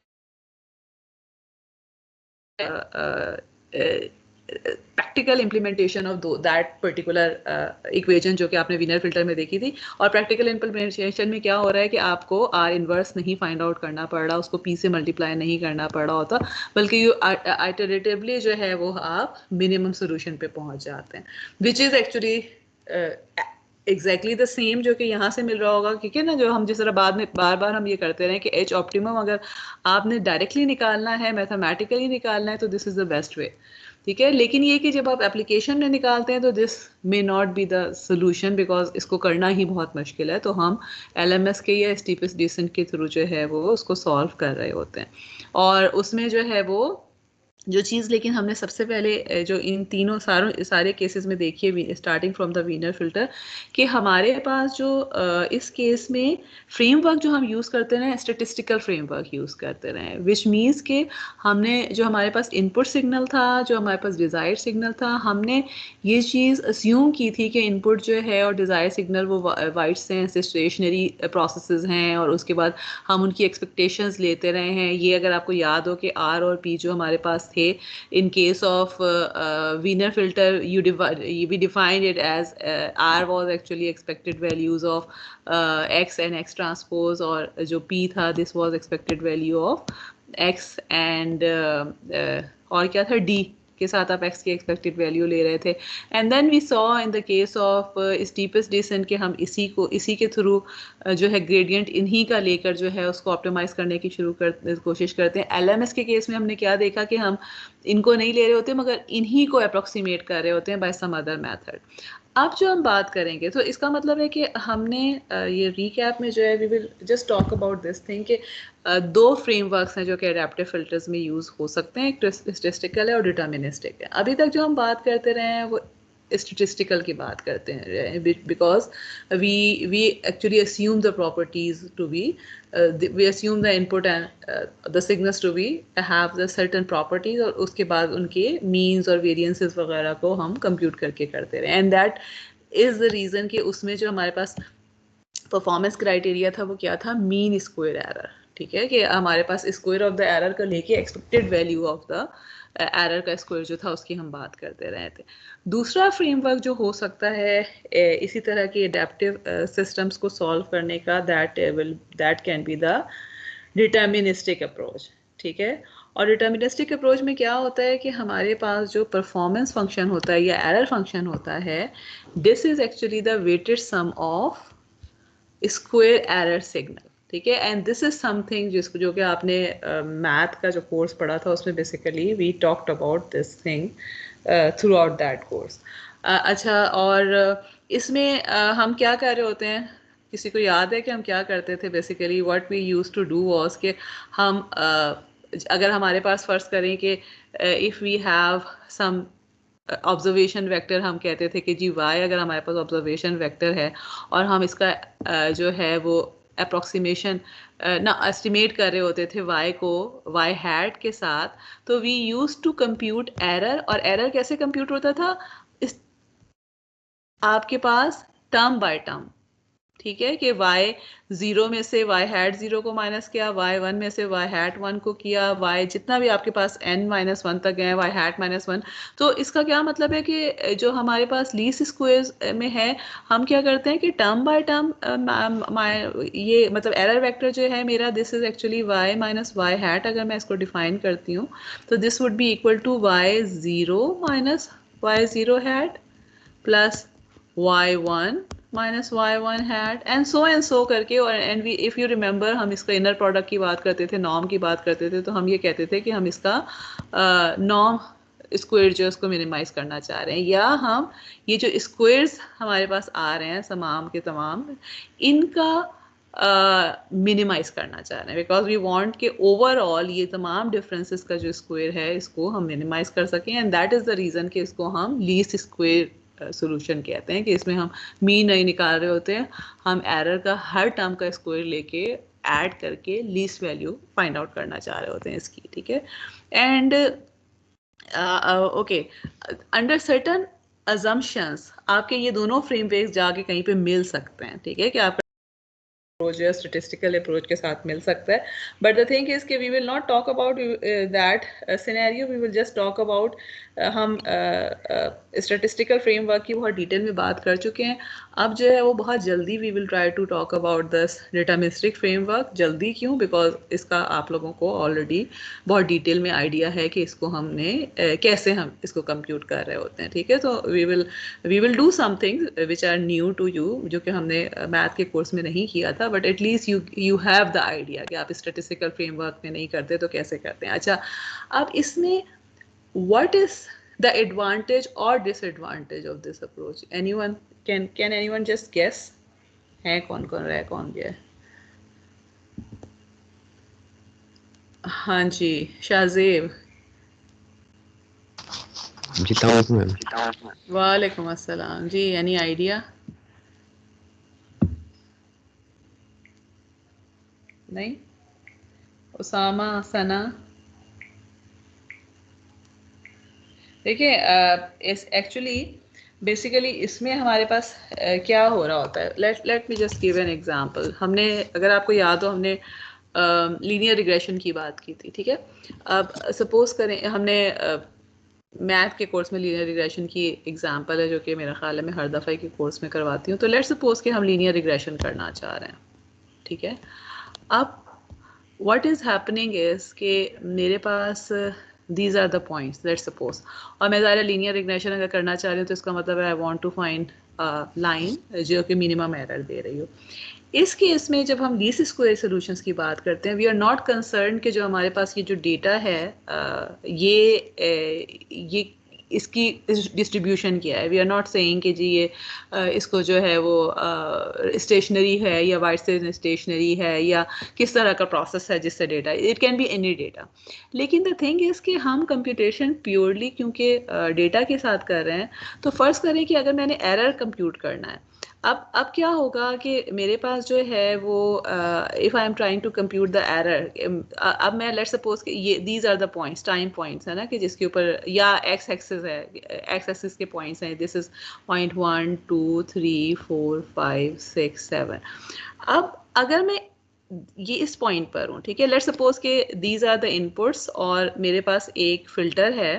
practical implementation of that particular equation जो कि आपने वीनर फिल्टर में देखी थी। और प्रैक्टिकल इम्प्लीमेंटेशन में क्या हो रहा है कि आपको आर इनवर्स नहीं फाइंड आउट करना पड़ रहा, उसको पी से मल्टीप्लाई नहीं करना पड़ रहा होता, बल्कि यू आइटरेटिवली जो है वो आप मिनिमम सोल्यूशन पे पहुंच जाते हैं, विच is actually exactly the same जो कि यहाँ से मिल रहा होगा, क्योंकि ना जो हम जिस तरह बाद में बार बार हम ये करते रहे कि एच ऑप्टिमम अगर आपने डायरेक्टली निकालना है, मैथमेटिकली निकालना है, तो this is the best way, ठीक है। लेकिन ये कि जब आप एप्लीकेशन में निकालते हैं तो this may not be the solution, because इसको करना ही बहुत मुश्किल है। तो हम LMS के या स्टीपेस्ट डिसेंट के थ्रू जो है वो उसको सॉल्व कर रहे होते हैं। और उसमें जो है वो जो चीज़ लेकिन हमने सबसे पहले जो इन तीनों सारे केसेस में देखी है, starting from the Wiener filter, कि हमारे पास जो इस केस में फ्रेमवर्क जो हम यूज़ करते रहे, स्टेटिस्टिकल फ्रेमवर्क यूज़ करते रहे, विच मीन्स के हमने जो हमारे पास इनपुट सिग्नल था, जो हमारे पास डिज़ायर्ड सिग्नल था, हमने ये चीज़ अस्यूम की थी कि इनपुट जो है और डिज़ायर्ड सिग्नल वो वाइट्स हैं, स्टेशनरी प्रोसेसेस हैं, और उसके बाद हम उनकी एक्सपेक्टेशंस लेते रहे हैं। ये अगर आपको याद हो कि आर और पी जो हमारे पास थे, in case of Wiener filter, we defined it as R was actually expected values of X and X transpose, और जो P था this was expected value of X and और क्या था D के साथ आप x की एक्सपेक्टेड वैल्यू ले रहे थे। And then we saw in the case of steepest descent के हम इसी के थ्रू जो है ग्रेडियंट इन्हीं का लेकर जो है उसको ऑप्टिमाइज करने की कोशिश करते हैं। LMS के केस में हमने क्या देखा कि हम इनको नहीं ले रहे होते मगर इन्हीं को अप्रोक्सीमेट कर रहे होते हैं बाय सम अदर मेथड। अब जो हम बात करेंगे तो इसका मतलब है कि हमने ये रीकैप में जो है we will just talk about this thing कि दो फ्रेमवर्क्स हैं जो कि एडेप्टिव फिल्टर्स में यूज़ हो सकते हैं, एक स्टैटिस्टिकल है और डिटर्मिनिस्टिक है। अभी तक जो हम बात करते रहे हैं वो स्टैटिस्टिकल की बात करते हैं, because we actually assume the properties to be we assume the input and the signals to be have the certain properties, और उसके बाद उनके मीन्स और वेरिएंसेस वगैरह को हम कंप्यूट करके करते रहे। And that is the reason कि उसमें जो हमारे पास परफॉर्मेंस क्राइटेरिया था वो क्या था, मीन स्क्वायर एरर, ठीक है, कि हमारे पास स्क्वायर ऑफ द एरर का लेके expected value of the error का स्क्वायर जो था उसकी हम बात करते रहे थे। दूसरा फ्रेमवर्क जो हो सकता है इसी तरह के एडेप्टिव सिस्टम्स को सॉल्व करने का, that can be the deterministic approach, ठीक है। और डिटर्मिनिस्टिक अप्रोच में क्या होता है कि हमारे पास जो परफॉर्मेंस फंक्शन होता है या एरर फंक्शन होता है, this is actually the weighted sum of square error signal, ठीक है। एंड दिस इज समथिंग जिसको जो कि आपने मैथ का जो कोर्स पढ़ा था उसमें basically we talked about this thing throughout that course. अच्छा, और इसमें हम क्या कर रहे होते हैं, किसी को याद है कि हम क्या करते थे? Basically what we used to do was कि हम अगर हमारे पास फर्ज करें कि if we have some observation vector, हम कहते थे कि जी y अगर हमारे पास ऑब्जर्वेशन वेक्टर है और हम इसका जो है वो अप्रोक्सीमेशन ना एस्टिमेट कर रहे होते थे y को y हैट के साथ, तो we use to compute error. और एरर कैसे कंप्यूट होता था? इस आपके पास टर्म बाय टर्म, ठीक है, कि y 0 में से y हैट 0 को माइनस किया, y 1 में से y हैट 1 को किया, y जितना भी आपके पास n-1 तक गए y हैट -1। तो इसका क्या मतलब है कि जो हमारे पास लीस्ट स्क्वायर्स में है, हम क्या करते हैं कि टर्म बाय टर्म ये मतलब एरर वेक्टर जो है मेरा, this is actually y minus y hat, अगर मैं इसको डिफाइन करती हूँ तो this would be equal to y0 minus y0 hat plus y1 minus y1 hat and so करके। और and we if you remember हम इसका इनर प्रोडक्ट की बात करते थे, नॉर्म की बात करते थे, तो हम ये कहते थे कि हम इसका नॉर्म स्क्वायर जो है उसको मिनिमाइज करना चाह रहे हैं, या हम ये जो स्क्वायर्स हमारे पास आ रहे हैं तमाम के तमाम, इनका मिनिमाइज करना चाह रहे हैं, बिकॉज वी वांट कि ओवरऑल ये तमाम डिफरेंसेस का जो स्क्वायर है इसको हम मिनिमाइज कर सकें। And that is the reason कि इसको हम लीस्ट स्क्वायर सोल्यूशन कहते हैं, कि इसमें हम मीन नहीं निकाल रहे होते हैं, हम एरर का हर टर्म का स्क्वायर लेके ऐड करके लीस्ट वैल्यू फाइंड आउट करना चाह रहे होते हैं इसकी, ठीक है। And okay, under certain assumptions आपके ये दोनों फ्रेमवर्क्स जाके कहीं पे मिल सकते हैं, ठीक है, कि आप अप्रोच या स्टेटिस्टिकल अप्रोच के साथ मिल सकता है. बट द थिंग इज कि we will not talk about that scenario, we will just talk about हम स्टेटिस्टिकल फ्रेमवर्क की बहुत डिटेल में बात कर चुके हैं. अब जो है वो बहुत जल्दी we will try to talk about this deterministic framework. जल्दी क्यों? बिकॉज इसका आप लोगों को ऑलरेडी बहुत डिटेल में आइडिया है कि इसको हमने कैसे हम इसको कंप्यूट कर रहे होते हैं. ठीक है, तो we will do something which are new to you, जो कि हमने मैथ के कोर्स में नहीं किया था, but at least you have the idea कि आप स्टैटिस्टिकल फ्रेमवर्क में नहीं करते तो कैसे करते हैं. अच्छा, अब इसमें what is the advantage or disadvantage of this approach? Anyone can anyone just guess? है कौन कौन रहा है, कौन गया है? हाँ जी, शाहजेब. वालेकुम अस्सलाम जी. Any idea? नहीं. उसामा, सना. देखिए, इस एक्चुअली बेसिकली इसमें हमारे पास क्या हो रहा होता है. Late me just give an example. हमने, अगर आपको याद हो, हमने लीनियर रिग्रेशन की बात की थी. ठीक है, अब सपोज करें हमने मैथ के कोर्स में लीनियर रिग्रेशन की एग्जांपल है, जो कि मेरा ख्याल है मैं हर दफ़ा के कोर्स में करवाती हूँ. तो लेट्स सपोज कि हम लीनियर रिग्रेशन करना चाह रहे हैं. ठीक है, अब what is happening is कि मेरे पास these are the points, let's suppose, और मैं ज़रा लीनियर रिग्रेशन अगर करना चाह रही हूँ तो इसका मतलब है I want to find line जो कि मिनिमम एरर दे रही हो. इस केस में जब हम लीस्ट स्क्वायर सॉल्यूशंस की बात करते हैं, वी आर नॉट कंसर्न कि जो हमारे पास ये जो डेटा है ये इसकी डिस्ट्रीब्यूशन क्या है. वी आर नॉट सेइंग कि जी ये इसको जो है वो स्टेशनरी है या वाइट से स्टेशनरी है या किस तरह का प्रोसेस है जिससे data, it can be any data. लेकिन द थिंग इज़ कि हम कंप्यूटेशन प्योरली क्योंकि डेटा के साथ कर रहे हैं, तो फ़र्ज़ करें कि अगर मैंने एरर कंप्यूट करना है, अब क्या होगा कि मेरे पास जो है वो if I am trying to compute the error, अब मैं लेट्स सपोज कि ये these are the points, time points है ना, कि जिसके ऊपर या एक्स एक्सिस है, एक्स एक्सिस के पॉइंट्स हैं. This is point 1 2 3 4 5 6 7. अब अगर मैं ये इस पॉइंट पर हूँ, ठीक है, लेट्स सपोज कि दीज आर द इनपुट्स और मेरे पास एक फ़िल्टर है.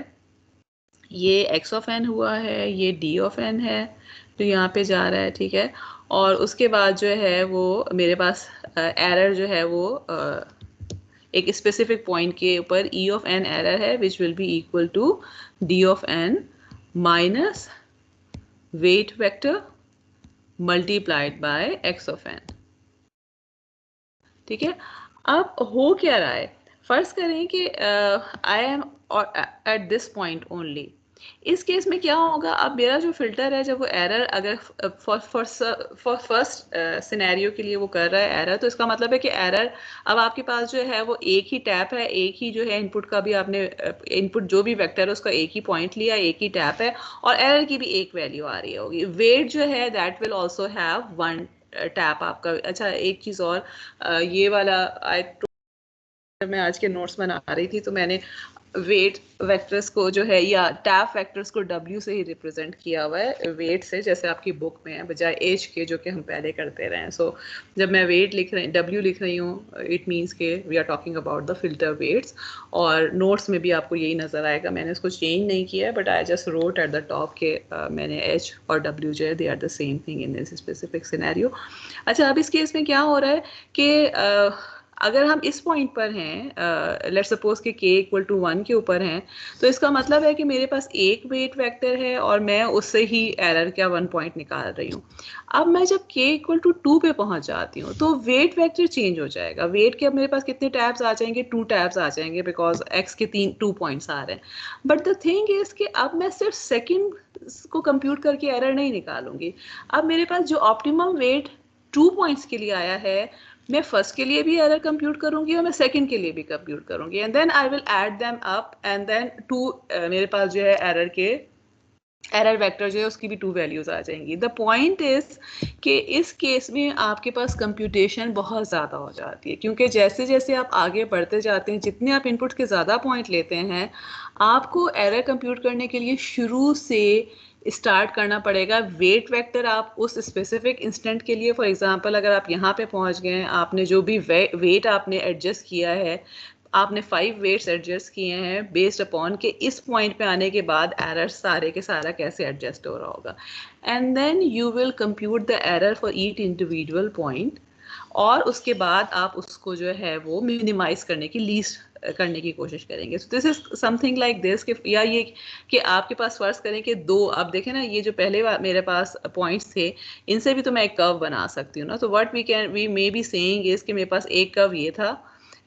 ये एक्स ऑफ एन हुआ है, ये डी ऑफ एन है जो यहाँ पे जा रहा है. ठीक है, और उसके बाद जो है वो मेरे पास एरर जो है वो एक स्पेसिफिक पॉइंट के ऊपर ई ऑफ एन एरर है, which will be equal to d of N minus weight vector multiplied by x of n. ठीक है, अब हो क्या रहा है, फर्ज करें कि I am at this point only. इस केस में क्या होगा, अब मेरा जो फिल्टर है जब वो एरर अगर फॉर फर्स्ट सिनेरियो के लिए वो कर रहा है एरर, तो इसका मतलब है कि एरर, अब आपके पास जो है वो एक ही टैप है, एक ही जो है इनपुट का भी आपने इनपुट जो भी वेक्टर है उसका एक ही पॉइंट लिया, एक ही टैप है, और एरर की भी एक वैल्यू आ रही होगी. वेट जो है that will also have one tap आपका. अच्छा, एक चीज़ और, ये वाला मैं आज के नोट्स बना रही थी तो मैंने वेट वेक्टर्स को जो है या टैप वेक्टर्स को W से ही रिप्रेजेंट किया हुआ है, वेट से, जैसे आपकी बुक में है, बजाय एज के जो कि हम पहले करते रहे हैं. सो जब मैं वेट लिख रही W लिख रही हूँ, इट मीन्स के we are talking about the filter weights. और नोट्स में भी आपको यही नज़र आएगा, मैंने उसको चेंज नहीं किया है, but I just wrote at the top के मैंने H और W जो है they are the same thing in this specific scenario. अच्छा, अब इस केस में क्या हो रहा है कि अगर हम इस पॉइंट पर हैं, लेट्स सपोज कि k इक्वल टू 1 के ऊपर हैं, तो इसका मतलब है कि मेरे पास एक वेट वेक्टर है और मैं उससे ही एरर क्या 1 पॉइंट निकाल रही हूँ. अब मैं जब k इक्वल टू 2 पे पहुँच जाती हूँ तो वेट वेक्टर चेंज हो जाएगा. वेट के अब मेरे पास कितने टैब्स आ जाएंगे, 2 टैब्स आ जाएंगे, बिकॉज x के 2 पॉइंट्स आ रहे हैं. बट द थिंग इज कि अब मैं सिर्फ सेकेंड को कंप्यूट करके एरर नहीं निकालूंगी. अब मेरे पास जो ऑप्टिमम वेट 2 पॉइंट्स के लिए आया है, मैं फर्स्ट के लिए भी एरर कंप्यूट करूंगी और मैं सेकंड के लिए भी कंप्यूट करूंगी, and then I will add them up, and then 2 मेरे पास जो है एरर के एरर वेक्टर जो है उसकी भी 2 वैल्यूज आ जाएंगी। द पॉइंट इज कि इस केस में आपके पास कंप्यूटेशन बहुत ज़्यादा हो जाती है, क्योंकि जैसे जैसे आप आगे बढ़ते जाते हैं, जितने आप इनपुट के ज़्यादा पॉइंट लेते हैं, आपको एरर कंप्यूट करने के लिए शुरू से स्टार्ट करना पड़ेगा। वेट वेक्टर आप उस स्पेसिफिक इंस्टेंट के लिए, फॉर एग्जांपल अगर आप यहाँ पे पहुँच गए हैं, आपने जो भी वेट आपने एडजस्ट किया है, आपने 5 वेट्स एडजस्ट किए हैं बेस्ड अपॉन के इस पॉइंट पे आने के बाद एरर सारे के सारा कैसे एडजस्ट हो रहा होगा, and then you will compute the error for each individual point, और उसके बाद आप उसको जो है वो मिनिमाइज करने की, लीस्ट करने की कोशिश करेंगे। सो this is something like this कि, या ये कि आपके पास फर्ज करें कि 2, आप देखें ना, ये जो पहले मेरे पास पॉइंट्स थे, इनसे भी तो मैं एक कर्व बना सकती हूँ ना। तो what we may be saying is कि मेरे पास एक कर्व ये था,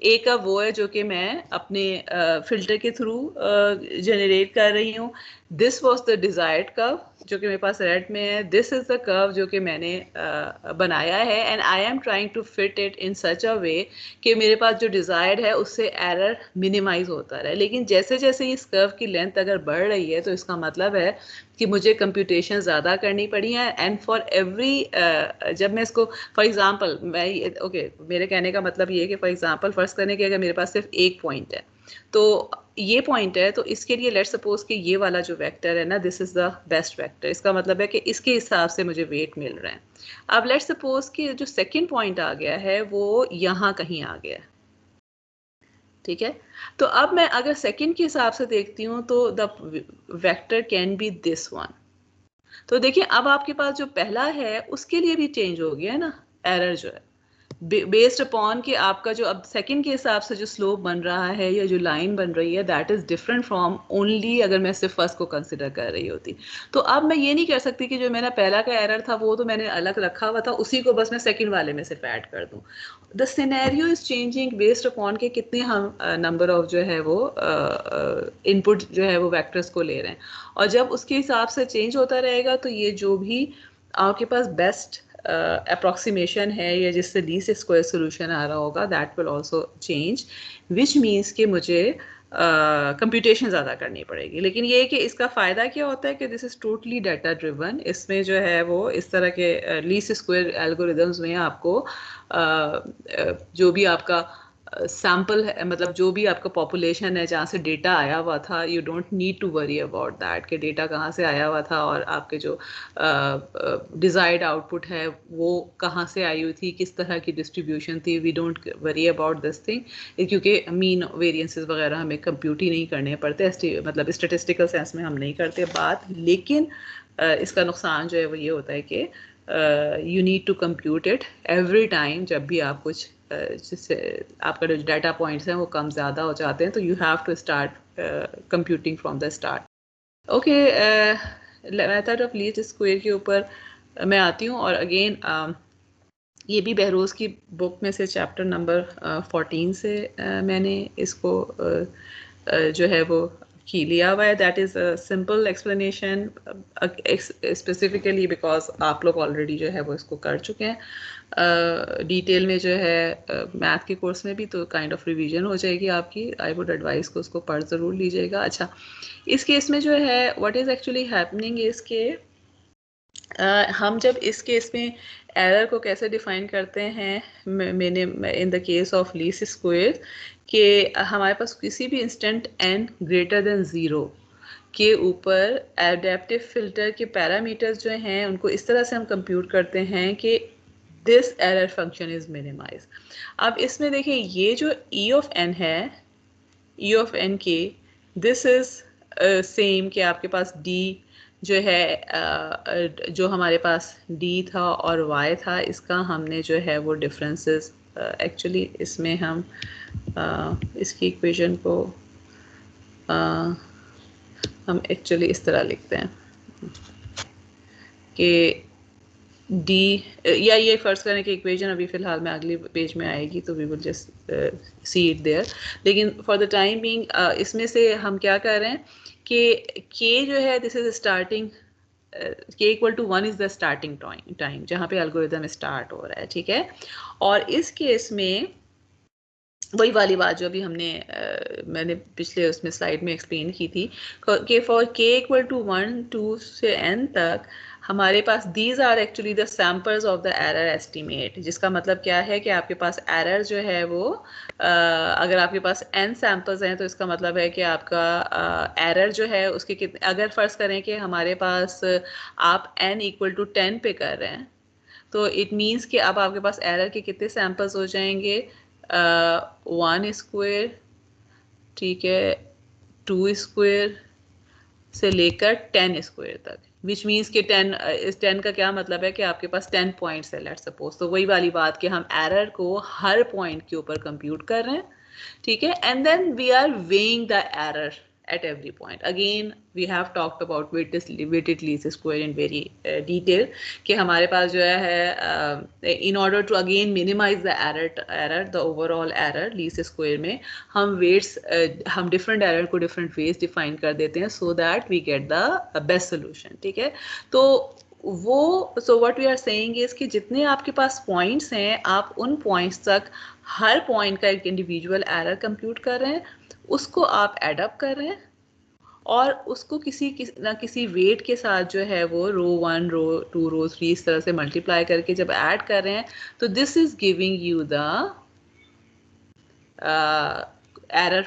एक कर्व वो है जो कि मैं अपने फिल्टर के थ्रू जनरेट कर रही हूँ। This was the desired curve जो कि मेरे पास रेड में है। दिस इज द कर्व जो कि मैंने बनाया है, and I am trying to fit it in such a way कि मेरे पास जो डिजायर्ड है उससे एरर मिनिमाइज होता रहे। लेकिन जैसे जैसे इस कर्व की लेंथ अगर बढ़ रही है तो इसका मतलब है कि मुझे कंप्यूटेशन ज़्यादा करनी पड़ी है, एंड फॉर एवरी जब मैं इसको, फॉर एग्जांपल मैं ओके मेरे कहने का मतलब ये है कि फॉर एग्जांपल फर्ज करने कि अगर मेरे पास सिर्फ एक पॉइंट है, तो ये पॉइंट है, तो इसके लिए लेट्स सपोज कि ये वाला जो वेक्टर है ना, this is the best vector. इसका मतलब है कि इसके हिसाब से मुझे वेट मिल रहा है। अब लेट्स सपोज कि जो सेकंड पॉइंट आ गया है वो यहाँ कहीं आ गया है, ठीक है। तो अब मैं अगर सेकंड के हिसाब से देखती हूँ तो the vector can be this one. तो देखिए अब आपके पास जो पहला है उसके लिए भी चेंज हो गया है ना एरर जो है, बेस्ड अपॉन कि आपका जो अब सेकंड के हिसाब से जो स्लोप बन रहा है या जो लाइन बन रही है, that is different from only अगर मैं सिर्फ फर्स्ट को कंसिडर कर रही होती। तो अब मैं ये नहीं कर सकती कि जो मेरा पहला का एरर था वो तो मैंने अलग रखा हुआ था, उसी को बस मैं सेकंड वाले में सिर्फ ऐड कर दूं। The scenario is changing based upon के कितने हम नंबर ऑफ जो है वो इनपुट जो है वो वेक्टर्स को ले रहे हैं, और जब उसके हिसाब से चेंज होता रहेगा तो ये जो भी आपके पास बेस्ट अप्रॉक्सीमेशन है या जिससे लीस्ट स्क्वायर सोल्यूशन आ रहा होगा, that will also change, which means कि मुझे कंप्यूटेशन ज़्यादा करनी पड़ेगी। लेकिन ये है कि इसका फ़ायदा क्या होता है कि this is totally data driven. इसमें जो है वो इस तरह के लीस्ट स्क्वायर एल्गोरिदम्स में आपको जो भी आपका सैम्पल है, मतलब जो भी आपका पॉपुलेशन है जहाँ से डेटा आया हुआ था, you don't need to worry about that कि डेटा कहाँ से आया हुआ था और आपके जो डिज़ायर्ड आउटपुट है वो कहाँ से आई हुई थी, किस तरह की डिस्ट्रीब्यूशन थी। We don't worry about this thing, क्योंकि मीन वेरिएंसेस वगैरह हमें कंप्यूट ही नहीं करने पड़ते, मतलब स्टेटिस्टिकल सेंस में हम नहीं करते बात। लेकिन इसका नुकसान जो है वो ये होता है कि you need to compute it every time जब भी आप कुछ जिससे आपका जो डाटा पॉइंट्स हैं वो कम ज़्यादा हो जाते हैं, तो you have to start computing from the start. Okay, method of least square के ऊपर मैं आती हूँ, और अगेन ये भी बहरोज़ की बुक में से चैप्टर नंबर 14 से मैंने इसको जो है वो की लिया हुआ है। That is a simple explanation, specifically because आप लोग ऑलरेडी जो है वो इसको कर चुके हैं डिटेल में जो है मैथ के कोर्स में भी, तो काइंड ऑफ रिवीजन हो जाएगी आपकी। आई वुड एडवाइस को उसको पढ़ ज़रूर लीजिएगा। अच्छा, इस केस में जो है what is actually happening is के हम जब इस केस में एरर को कैसे डिफाइन करते हैं, मैंने इन the case of least square कि हमारे पास किसी भी इंस्टेंट n ग्रेटर देन 0 के ऊपर एडेप्टिव फिल्टर के पैरामीटर्स जो हैं उनको इस तरह से हम कंप्यूट करते हैं कि this error function is minimize. अब इसमें देखिए ये जो e ऑफ n है, e ऑफ n के, दिस इज सेम कि आपके पास d जो है जो हमारे पास d था और y था, इसका हमने जो है वो डिफरेंसेस एक्चुअली इसमें हम इसकी इक्वेशन को हम एक्चुअली इस तरह लिखते हैं कि d, या ये फर्ज करें कि इक्वेशन अभी फ़िलहाल में अगली पेज में आएगी तो we will just see it there. लेकिन फॉर द टाइम बीइंग इसमें से हम क्या कर रहे हैं कि k जो है this is starting, k equal to 1 is the starting time जहाँ पे एल्गोरिदम स्टार्ट हो रहा है, ठीक है। और इस केस में वही वाली बात जो अभी हमने मैंने पिछले उसमें स्लाइड में एक्सप्लेन की थी कि फॉर k इक्वल टू 1 2 से n तक हमारे पास these are actually the samples of the error estimate, जिसका मतलब क्या है कि आपके पास एरर जो है वो अगर आपके पास n सैम्पल्स हैं तो इसका मतलब है कि आपका एरर जो है उसके कितने, अगर फर्ज करें कि हमारे पास आप n इक्वल टू 10 पे कर रहे हैं तो इट मीन्स कि अब आपके पास एरर के कितने सैम्पल्स हो जाएंगे, 1 स्क्वायर, ठीक है, 2 स्क्वायर से लेकर 10 स्क्वायर तक, विच मीन्स कि 10 इस 10 का क्या मतलब है कि आपके पास 10 पॉइंट्स है लेट्स सपोज। तो वही वाली बात कि हम एरर को हर पॉइंट के ऊपर कंप्यूट कर रहे हैं, ठीक है, and then we are weighing the error at every point. Again, we have talked about weighted least square in very detail कि हमारे पास जो है in order to again minimize the error the overall error least square में हम weights हम different error को different ways define कर देते हैं so that we get the best solution, ठीक है। तो वो so what we are saying is कि जितने आपके पास points हैं आप उन points तक हर point का एक individual error compute कर रहे हैं, उसको आप एड अप कर रहे हैं और उसको किसी ना किसी वेट के साथ जो है वो रो 1 रो 2 रो 3 इस तरह से मल्टीप्लाई करके जब ऐड कर रहे हैं तो this is giving you the error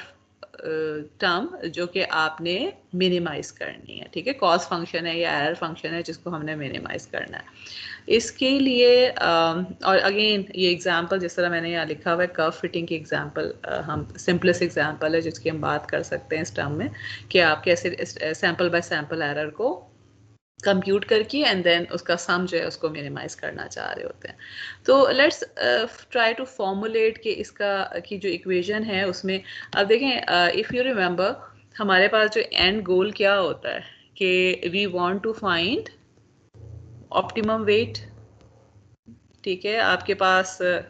term जो कि आपने मिनिमाइज करनी है, ठीक है। कॉस्ट फंक्शन है या एरर फंक्शन है जिसको हमने मिनिमाइज करना है। इसके लिए और अगेन ये एग्जांपल जिस तरह मैंने यहाँ लिखा हुआ है कर्व फिटिंग की एग्जांपल, हम सिंपलेस्ट एग्जांपल है जिसकी हम बात कर सकते हैं इस टर्म में कि आप कैसे सैंपल बाय सैंपल एरर को कंप्यूट करके एंड देन उसका सम जो है उसको मिनिमाइज करना चाह रहे होते हैं। तो लेट्स ट्राई टू फॉर्मुलेट कि इसका की जो इक्वेशन है उसमें अब देखें, इफ़ यू रिमेंबर हमारे पास जो एंड गोल क्या होता है कि we want to find optimum weight, ठीक है। आपके पास अभी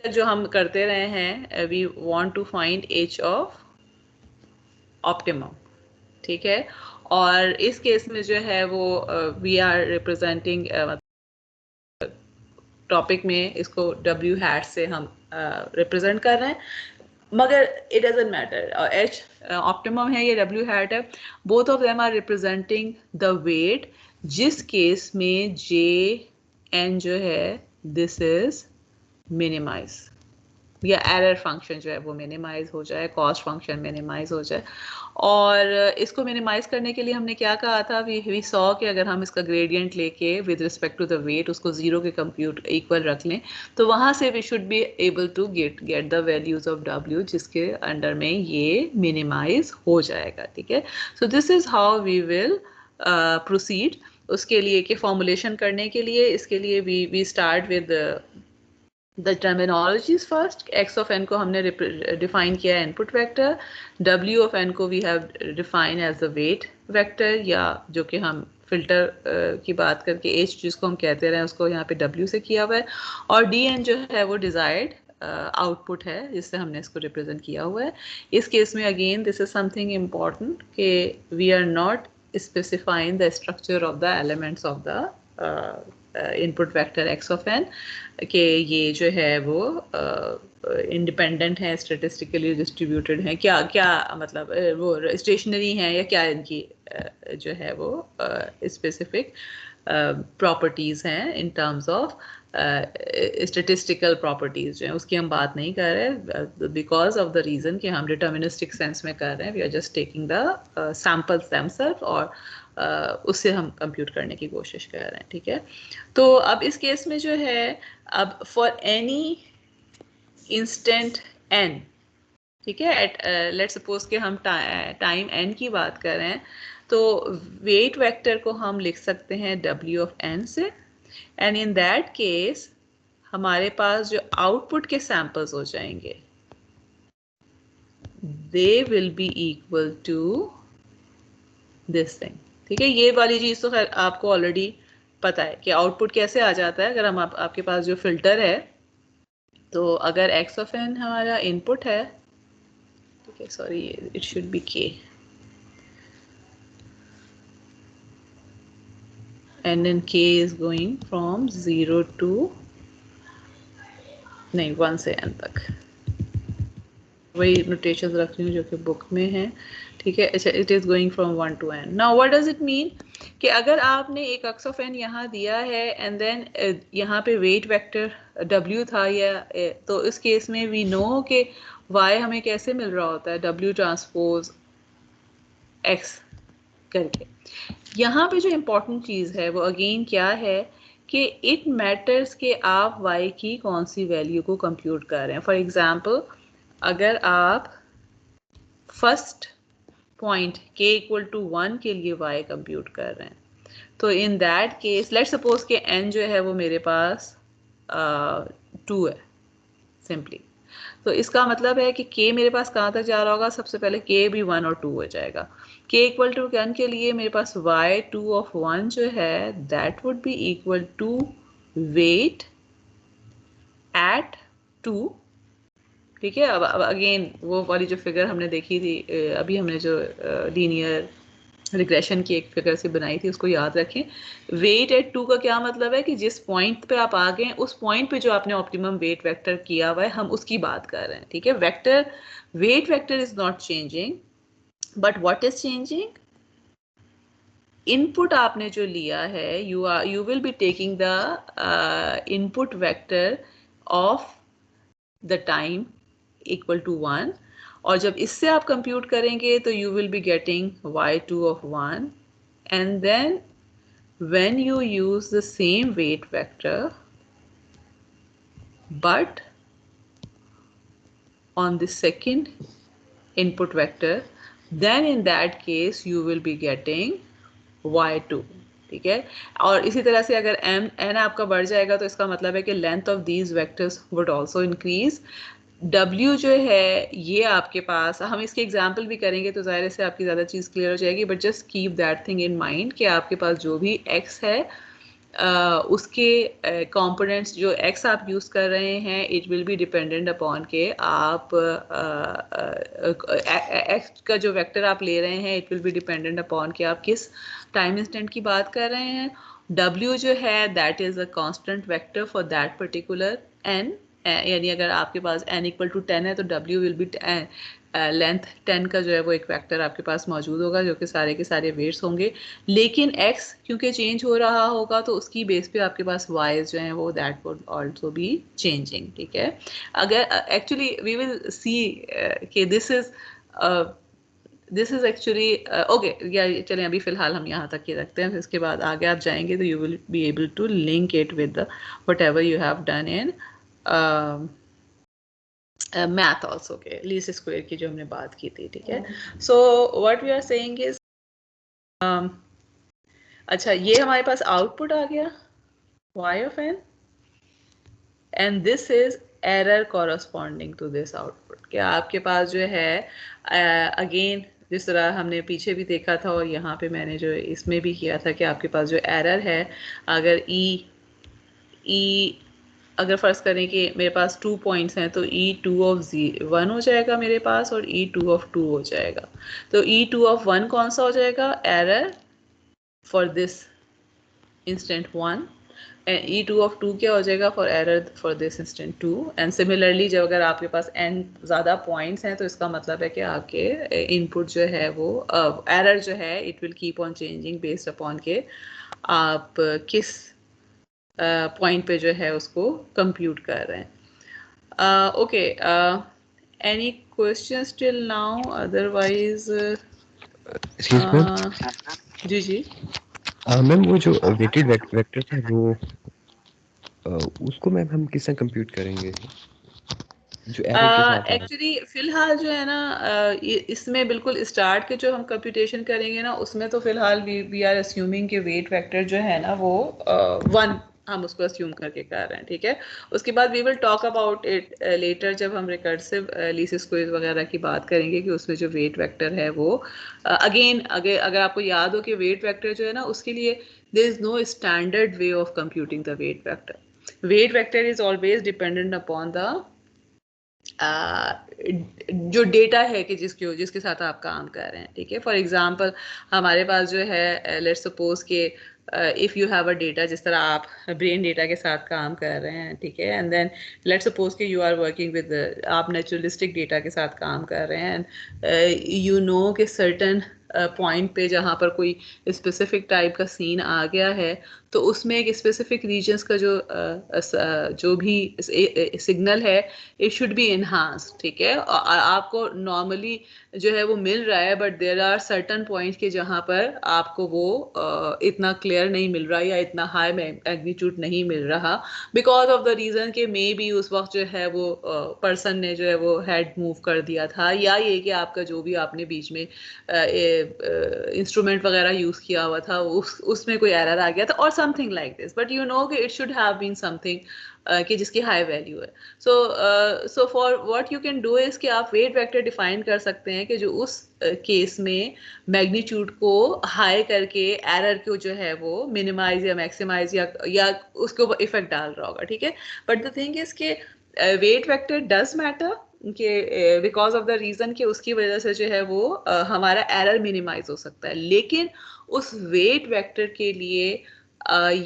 तक जो हम करते रहे हैं we want to find h of optimum, ठीक है। और इस केस में जो है वो वी आर रिप्रेजेंटिंग टॉपिक में इसको W हैट से हम रिप्रेजेंट कर रहे हैं, मगर it doesn't matter h optimum है या W हैट है, both of them are representing the weight, जिस केस में Jn जो है दिस इज मिनिमाइज या एरर फंक्शन जो है वो मिनिमाइज हो जाए, कॉस्ट फंक्शन मिनिमाइज हो जाए। और इसको मिनिमाइज करने के लिए हमने क्या कहा था, वी सॉ कि अगर हम इसका ग्रेडियंट लेके with respect to the weight उसको जीरो के कंप्यूट इक्वल रख लें तो वहाँ से we should be able to get the values of W जिसके अंडर में ये मिनिमाइज हो जाएगा, ठीक है। So this is how we will proceed. उसके लिए कि फॉर्मुलेशन करने के लिए इसके लिए we start with the terminologies first. X of n को हमने डिफाइन किया है input vector, W of n को we have defined as the weight vector या जो कि हम फिल्टर की बात करके H जिसको हम कहते रहे उसको यहाँ पे W से किया हुआ है, और Dn जो है वो डिजायर्ड आउटपुट है जिससे हमने इसको रिप्रेजेंट किया हुआ है। इस केस में again this is something important कि we are not specifying the structure of the elements of the input vector X of N कि ये जो है वो इंडिपेंडेंट है, स्टेटिस्टिकली डिस्ट्रीब्यूटेड है, क्या क्या मतलब वो स्टेशनरी हैं या क्या इनकी जो है वो स्पेसिफिक प्रॉपर्टीज़ हैं in terms of statistical properties जो हैं उसकी हम बात नहीं कर रहे बिकॉज ऑफ द रीज़न कि हम डिटर्मिनिस्टिक सेंस में कर रहे हैं, we are just taking the samples themself और उससे हम कंप्यूट करने की कोशिश कर रहे हैं, ठीक है। तो अब इस केस में जो है अब फॉर एनी इंस्टेंट n, ठीक है, एट लेट्स सपोज कि हम टाइम n की बात कर रहे हैं तो वेट वेक्टर को हम लिख सकते हैं W of n से, एंड इन दैट केस हमारे पास जो आउटपुट के सैंपल्स हो जाएंगे they will be equal to this thing, ठीक है। ये वाली चीज़ तो खैर आपको ऑलरेडी पता है कि आउटपुट कैसे आ जाता है। अगर हम आपके पास जो फिल्टर है तो अगर x of n हमारा इनपुट है, ठीक है, sorry it should B k, and then k is going from 0 to नहीं 1 से n तक, वही नोटेशन रख रही हूँ जो कि बुक में है, ठीक है। अच्छा, it is going from 1 to n। Now what does it mean कि अगर आपने एक एक्स ऑफ n यहाँ दिया है एंड देन यहाँ पे वेट वेक्टर w था या तो इस केस में वी नो कि y हमें कैसे मिल रहा होता है, w ट्रांसपोज x करके। यहाँ पे जो इम्पोर्टेंट चीज़ है वो अगेन क्या है कि इट मैटर्स कि आप y की कौन सी वैल्यू को कंप्यूट कर रहे हैं। फॉर एग्जांपल अगर आप first point k equal to 1 के लिए y कंप्यूट कर रहे हैं तो in that case let's suppose कि n जो है वो मेरे पास 2 है सिंपली, तो इसका मतलब है कि k मेरे पास कहाँ तक जा रहा होगा, सबसे पहले k भी 1 और 2 हो जाएगा। k इक्वल टू 1 के लिए मेरे पास y 2 of 1 जो है that would be equal to weight at 2, ठीक है। अब अगेन वो वाली जो फिगर हमने देखी थी अभी हमने जो लीनियर रिग्रेशन की एक फिगर से बनाई थी उसको याद रखें। वेट एट 2 का क्या मतलब है कि जिस पॉइंट पे आप आ गए उस पॉइंट पे जो आपने ऑप्टिमम वेट वेक्टर किया हुआ है हम उसकी बात कर रहे हैं, ठीक है। Vector weight vector is not changing but what is changing, input आपने जो लिया है you will be taking the input vector of the time equal to 1 और जब इससे आप कंप्यूट करेंगे तो you will be getting y2 of 1 and then when you use the same weight vector but on the second input vector then in that case you will be getting y2, ठीक है। और इसी तरह से अगर n आपका बढ़ जाएगा तो इसका मतलब है कि length of these vectors would also increase. W जो है ये आपके पास, हम इसके एग्जाम्पल भी करेंगे तो ज़ाहिर से आपकी ज़्यादा चीज़ क्लियर हो जाएगी, but just keep that thing in mind कि आपके पास जो भी x है उसके कंपोनेंट्स जो x आप यूज़ कर रहे हैं it will be dependent upon के आप x का जो वेक्टर आप ले रहे हैं it will be dependent upon कि आप किस टाइम इंस्टेंट की बात कर रहे हैं। W जो है that is a constant vector for that particular n, यानी अगर आपके पास n इक्वल टू 10 है तो w विल बी लेंथ 10 का जो है वो एक वेक्टर आपके पास मौजूद होगा जो कि सारे के सारे वेट्स होंगे, लेकिन x क्योंकि चेंज हो रहा होगा तो उसकी बेस पे आपके पास y's जो हैं वो that would also be changing, ठीक है। अगर एक्चुअली वी विल सी कि दिस इज एक्चुअली ओके, या चलें अभी फ़िलहाल हम यहाँ तक ही रखते हैं, फिर इसके बाद आगे आप जाएंगे तो you will be able to link it with whatever you have done in math also के लीस्ट स्क्वायर की जो हमने बात की थी, ठीक है। So what we are saying is अच्छा ये हमारे पास आउटपुट आ गया y of n and this is error corresponding to this output, क्या आपके पास जो है अगेन जिस तरह हमने पीछे भी देखा था और यहाँ पे मैंने जो इसमें भी किया था कि आपके पास जो एरर है अगर e अगर फर्ज करें कि मेरे पास 2 पॉइंट्स हैं तो e2 of 1 हो जाएगा मेरे पास और e2 of 2 हो जाएगा, तो e2 of 1 कौन सा हो जाएगा, error for this instant 1 and e2 of 2 क्या हो जाएगा, for error for this instant 2। And similarly जब अगर आपके पास n ज़्यादा पॉइंट्स हैं तो इसका मतलब है कि आपके इनपुट जो है वो एरर जो है it will keep on changing based upon के आप किस पॉइंट पे जो है उसको कंप्यूट कर रहे हैं। Okay, any questions till now, otherwise जी जी मैम वो जो वेटेड वेक्टर था वो उसको मैम हम किस तरह कंप्यूट करेंगे जो एरर के साथ एक्चुअली फिलहाल जो है ना इसमें बिल्कुल स्टार्ट के जो हम कंप्यूटेशन करेंगे ना उसमें तो फिलहाल वी आर अस्यूमिंग कि वेट वेक्टर जो है ना वो 1 हम उसको अस्यूम करके कर रहे हैं, ठीक है। उसके बाद we will talk about it later जब हम रिकर्सिव लीस्ट स्क्वेयर वगैरह की बात करेंगे कि उसमें जो वेट वेक्टर है वो अगेन अगर आपको याद हो कि वेट वेक्टर जो है ना उसके लिए there is no standard way of computing the weight vector. Weight vector is always dependent upon the जो डेटा है कि जिसके साथ आप काम कर रहे हैं, ठीक है। फॉर एग्जांपल हमारे पास जो है लेट्स सपोज के if you have a data, जिस तरह आप ब्रेन डेटा के साथ काम कर रहे हैं, ठीक है, एंड देन लेट्स सपोज कि यू आर वर्किंग विद, आप नेचुरलिस्टिक डेटा के साथ काम कर रहे हैं, एंड यू नो कि सर्टन पॉइंट पे जहाँ पर कोई स्पेसिफिक टाइप का सीन आ गया है, तो उसमें एक स्पेसिफिक रीजन्स का जो भी सिग्नल है इट शुड बी इन्हांस, ठीक है। आपको नॉर्मली जो है वो मिल रहा है, but there are certain points के जहाँ पर आपको वो इतना क्लियर नहीं मिल रहा या इतना हाई मैग्नीट्यूड नहीं मिल रहा, बिकॉज ऑफ द रीज़न कि मे बी उस वक्त जो है वो पर्सन ने जो है वो हेड मूव कर दिया था, या ये कि आपका जो भी आपने बीच में इंस्ट्रूमेंट वगैरह यूज़ किया हुआ था उसमें कोई एरर आ गया था, और something like this, but you know कि it should have been something कि जिसकी हाई वैल्यू है। So for what you can do is कि आप वेट वेक्टर डिफाइन कर सकते हैं कि जो उस केस में मैग्नीट्यूड को हाई करके एरर को जो है वो मिनिमाइज या मैक्सिमाइज या उसके ऊपर इफेक्ट डाल रहा होगा, ठीक है। बट द थिंग इज कि वेट वेक्टर डज मैटर कि बिकॉज ऑफ द रीजन कि उसकी वजह से जो है वो हमारा एरर मिनिमाइज हो सकता है, लेकिन उस वेट वेक्टर के लिए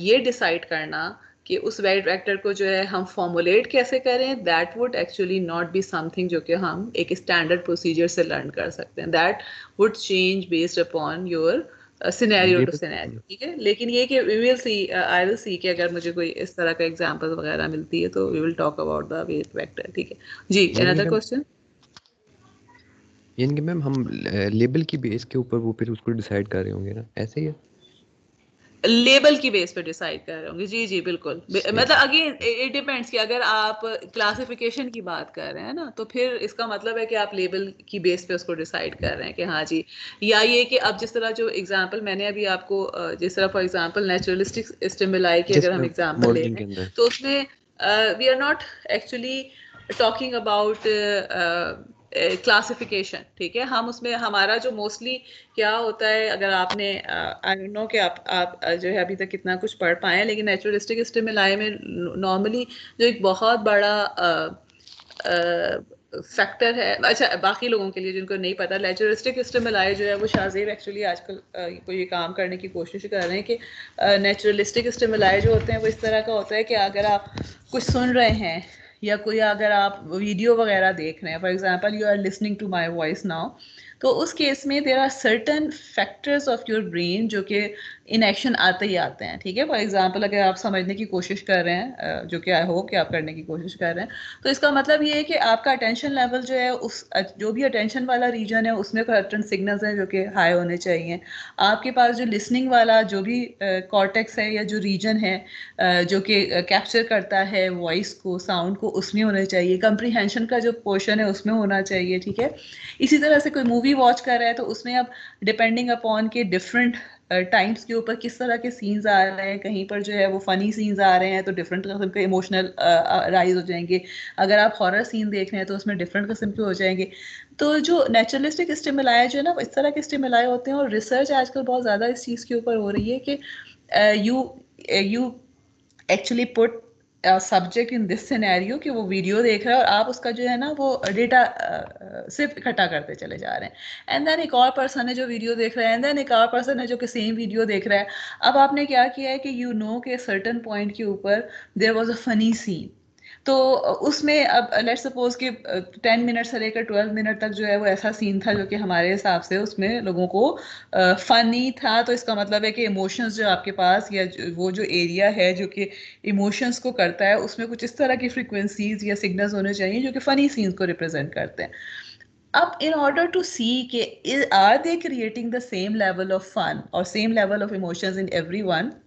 ये डिसाइड करना कि उस वेट वेक्टर को जो है हम फॉर्मुलेट कैसे करें, that would actually not be something जो कि हम एक स्टैंडर्ड प्रोसीजर से लर्न कर सकते हैं, that would change based upon your scenario to scenario, ठीक है। लेकिन ये कि we will see, I will see कि अगर मुझे कोई इस तरह का एग्जांपल वगैरह मिलती है तो we will talk about the weight vector, ठीक है जी। अनदर क्वेश्चन, यानी कि मैम हम लेबल की बेस के ऊपर वो फिर उसको डिसाइड कर रहे होंगे ना, ऐसे ही है? लेबल की बेस पे डिसाइड कर रहे होंगे, जी जी बिल्कुल। मतलब अगेन इट डिपेंड्स कि अगर आप क्लासिफिकेशन की बात कर रहे हैं ना, तो फिर इसका मतलब है कि आप लेबल की बेस पे उसको डिसाइड कर रहे हैं कि हाँ जी, या ये कि अब जिस तरह जो एग्जांपल मैंने अभी आपको जिस तरह फॉर एग्जांपल नेचुरलिस्टिक स्टिमुलाई की अगर हम एग्जांपल ले लें, तो उसमें we are not actually talking about classification, ठीक है। हम उसमें हमारा जो मोस्टली क्या होता है, अगर आपने आई डोंट नो कि आप जो है अभी तक कितना कुछ पढ़ पाए हैं, लेकिन नेचुरलिस्टिक स्टिमुलाई में नॉर्मली जो एक बहुत बड़ा फैक्टर है, अच्छा बाकी लोगों के लिए जिनको नहीं पता, नेचुरलिस्टिक स्टिमुलाई जो है वो शाहजेब एक्चुअली आजकल को ये काम करने की कोशिश कर रहे हैं कि नेचुरलिस्टिक स्टिमुलाई जो होते हैं वो इस तरह का होता है कि अगर आप कुछ सुन रहे हैं या कोई अगर आप वीडियो वगैरह देख रहे हैं, for example you are listening to my voice now, तो उस केस में there are certain factors of your brain जो कि इन एक्शन आते ही आते हैं, ठीक है। फॉर एग्जांपल अगर आप समझने की कोशिश कर रहे हैं, जो कि आई होप कि आप करने की कोशिश कर रहे हैं, तो इसका मतलब ये है कि आपका अटेंशन लेवल जो है उस जो भी अटेंशन वाला रीजन है उसमें सर्टेन सिग्नल्स हैं जो कि हाई होने चाहिए। आपके पास जो लिसनिंग वाला जो भी कॉर्टेक्स है या जो रीजन है जो कि कैप्चर करता है वॉइस को, साउंड को, उसमें होना चाहिए। कंप्रीहेंशन का जो पोर्शन है उसमें होना चाहिए, ठीक है। इसी तरह से कोई मूवी वॉच कर रहा है तो उसमें अब डिपेंडिंग अपॉन के डिफरेंट टाइम्स के ऊपर किस तरह के सीन्स आ रहे हैं, कहीं पर जो है वो फनी सीन्स आ रहे हैं तो डिफरेंट किस्म के इमोशनल राइज हो जाएंगे। अगर आप हॉरर सीन देख रहे हैं तो उसमें डिफरेंट किस्म के हो जाएंगे। तो जो नेचुरलिस्टिक स्टिमुलाई जो है ना, इस तरह के स्टिमुलाई होते हैं, और रिसर्च आजकल बहुत ज़्यादा इस चीज़ के ऊपर हो रही है कि you actually put subject in this scenario कि वो वीडियो देख रहा है और आप उसका जो है ना वो डेटा सिर्फ इकट्ठा करते चले जा रहे हैं, एंड देन एक और पर्सन है जो वीडियो देख रहा है, एंड देन एक और पर्सन है जो कि सेम वीडियो देख रहा है। अब आपने क्या किया है कि यू नो के सर्टन पॉइंट के ऊपर there was a funny scene, तो उसमें अब लेट्स सपोज कि 10 मिनट से लेकर 12 मिनट तक जो है वो ऐसा सीन था जो कि हमारे हिसाब से उसमें लोगों को फनी था। तो इसका मतलब है कि इमोशंस जो आपके पास या वो जो एरिया है जो कि इमोशंस को करता है उसमें कुछ इस तरह की फ्रिक्वेंसीज या सिग्नल्स होने चाहिए जो कि फनी सीन्स को रिप्रेजेंट करते हैं। अब in order to see कि are they creating the same level of fun or same level of emotions in everyone,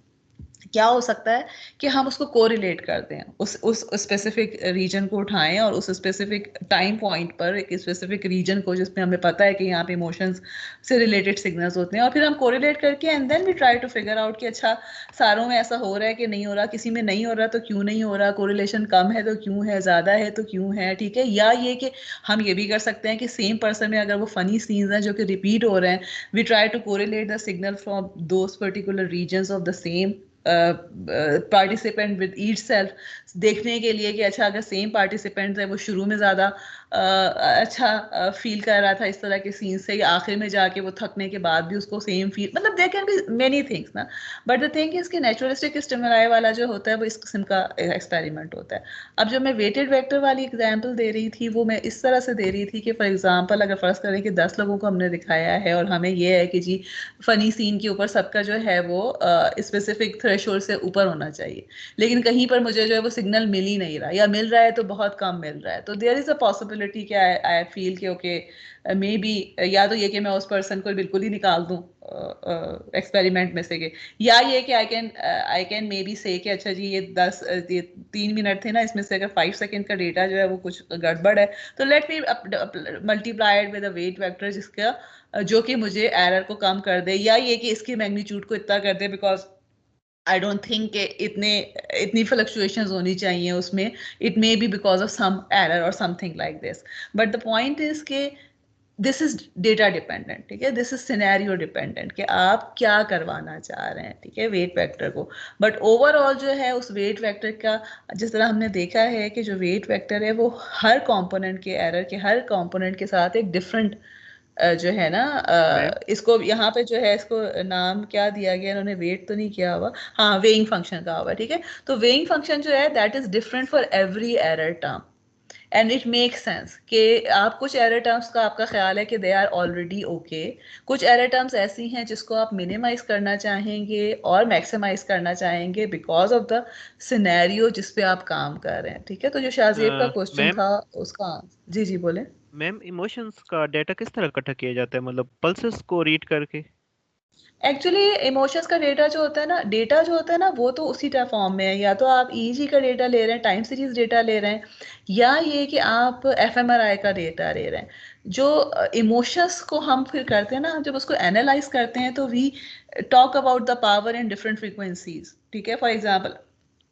क्या हो सकता है कि हम उसको कोरिलेट करते हैं, उस स्पेसिफिक रीजन को उठाएं और उस स्पेसिफिक टाइम पॉइंट पर एक स्पेसिफिक रीजन को जिसमें हमें पता है कि यहाँ पे इमोशंस से रिलेटेड सिग्नल्स होते हैं, और फिर हम कोरिलेट करके and then we try to figure out कि अच्छा सारों में ऐसा हो रहा है कि नहीं हो रहा, किसी में नहीं हो रहा तो क्यों नहीं हो रहा, कोरिलेशन कम है तो क्यों है, ज़्यादा है तो क्यों है, ठीक है। या ये कि हम ये भी कर सकते हैं कि सेम पर्सन में अगर वो फनी सीन्स हैं जो कि रिपीट हो रहे हैं, we try to correlate the signal from those particular regions of the same participant with each self देखने के लिए कि अच्छा अगर सेम पार्टिसिपेंट है वो शुरू में ज़्यादा अच्छा फील कर रहा था इस तरह के सीन से, या आखिर में जाके वो थकने के बाद भी उसको सेम फील, मतलब there can be many things ना, बट द थिंग इज कि नेचुरलिस्टिक स्टिमुलाई वाला जो होता है वो इस किस्म का एक्सपेरिमेंट होता है। अब जब मैं वेटेड वेक्टर वाली एग्जांपल दे रही थी वो मैं इस तरह से दे रही थी कि फॉर एग्जांपल अगर फर्ज करें कि 10 लोगों को हमने दिखाया है और हमें ये है कि जी फनी सीन के ऊपर सबका जो है वो स्पेसिफिक थ्रेशोल्ड से ऊपर होना चाहिए, लेकिन कहीं पर मुझे जो है वो सिग्नल मिल ही नहीं रहा, या मिल रहा है तो बहुत कम मिल रहा है, तो देयर इज अ पॉसिबिलिटी कि आई फील कि ओके मे बी, या तो ये कि मैं उस पर्सन को बिल्कुल ही निकाल दूं एक्सपेरिमेंट में से के, या ये कि आई कैन मे बी से कि अच्छा जी ये 3 मिनट थे ना, इसमें से अगर 5 सेकंड का डेटा जो है वो कुछ गड़बड़ है तो let me multiplied with a weight vector जिसका जो कि मुझे एरर को कम कर दे, या ये कि इसके मैग्नीट्यूड को इतना कर दे, बिकॉज आई डोंट थिंक कि इतनी फ्लक्चुएशंस होनी चाहिए उसमें, it may be because of some error और something like this, but the point is के दिस इज डेटा डिपेंडेंट, ठीक है, दिस इज सिनेरियो डिपेंडेंट कि आप क्या करवाना चाह रहे हैं, ठीक है, वेट वेक्टर को, बट ओवरऑल जो है उस वेट वेक्टर का जिस तरह हमने देखा है कि जो वेट वेक्टर है वो हर कंपोनेंट के एरर के हर कंपोनेंट के साथ एक डिफरेंट जो है ना मैम इसको यहाँ पे जो है इसको नाम क्या दिया गया, इन्होंने वेट तो नहीं किया हुआ, हाँ वेइंग फंक्शन का हुआ, ठीक है, तो वेइंग फंक्शन जो है that is different for every error term, and it make sense कि आप कुछ एरर टर्म्स का आपका ख्याल है कि दे आर ऑलरेडी ओके, कुछ एरर टर्म्स ऐसी हैं जिसको आप मिनिमाइज करना चाहेंगे और मैक्सिमाइज करना चाहेंगे बिकॉज ऑफ द सिनेरियो जिस पे आप काम कर रहे हैं, ठीक है, तो जो शाहजेब का क्वेश्चन मैम था उसका, जी जी बोले। मैम इमोशंस का डेटा किस तरह इकट्ठा किया जाता है, मतलब पल्सेस को रीड करके? एक्चुअली इमोशंस का डेटा जो होता है ना, डेटा जो होता है ना वो तो उसी फॉर्म में है, या तो आप ईईजी का डेटा ले रहे हैं, टाइम सीरीज डेटा ले रहे हैं, या ये कि आप एफएमआरआई का डेटा ले रहे हैं। जो इमोशंस को हम फिर करते हैं ना, जब उसको एनालाइज करते हैं तो we talk about the power in different frequencies, ठीक है, फॉर एग्जाम्पल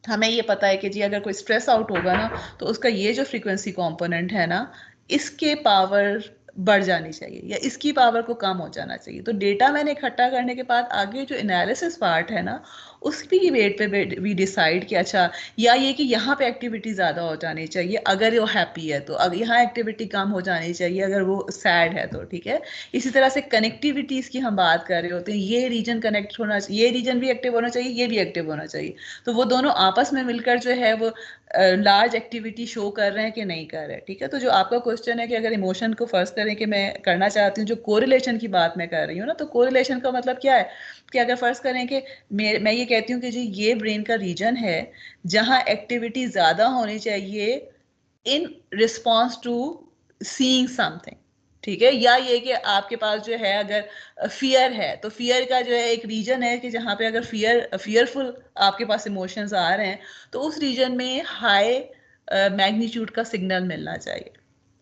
हमें ये पता है कि जी अगर कोई स्ट्रेस आउट होगा ना तो उसका ये जो फ्रीक्वेंसी कंपोनेंट है ना इसके पावर बढ़ जानी चाहिए या इसकी पावर को कम हो जाना चाहिए, तो डेटा मैंने इकट्ठा करने के बाद आगे जो एनालिसिस पार्ट है ना उसकी वेट पे वी डिसाइड कि अच्छा, या ये कि यहाँ पे एक्टिविटी ज़्यादा हो जानी चाहिए अगर वो हैप्पी है, तो अगर यहाँ एक्टिविटी कम हो जानी चाहिए अगर वो सैड है, तो ठीक है। इसी तरह से कनेक्टिविटीज़ की हम बात कर रहे होते हैं, ये रीजन कनेक्ट होना चाहिए, ये रीजन भी एक्टिव होना चाहिए, ये भी एक्टिव होना चाहिए, तो वो दोनों आपस में मिलकर जो है वो लार्ज एक्टिविटी शो कर रहे हैं कि नहीं कर रहे हैं, ठीक है। तो जो आपका क्वेश्चन है कि अगर इमोशन को फर्स्ट करें कि मैं करना चाहती हूँ, जो कोरिलेशन की बात मैं कर रही हूँ ना, तो कोरिलेशन का मतलब क्या है कि अगर फर्ज करें कि मैं ये कहती हूँ कि जी ये ब्रेन का रीजन है जहां एक्टिविटी ज्यादा होनी चाहिए in response to seeing something, ठीक है, या ये कि आपके पास जो है अगर फियर है तो फियर का जो है एक रीजन है कि जहाँ पे अगर फियरफुल आपके पास इमोशंस आ रहे हैं तो उस रीजन में हाई मैग्नीट्यूड का सिग्नल मिलना चाहिए,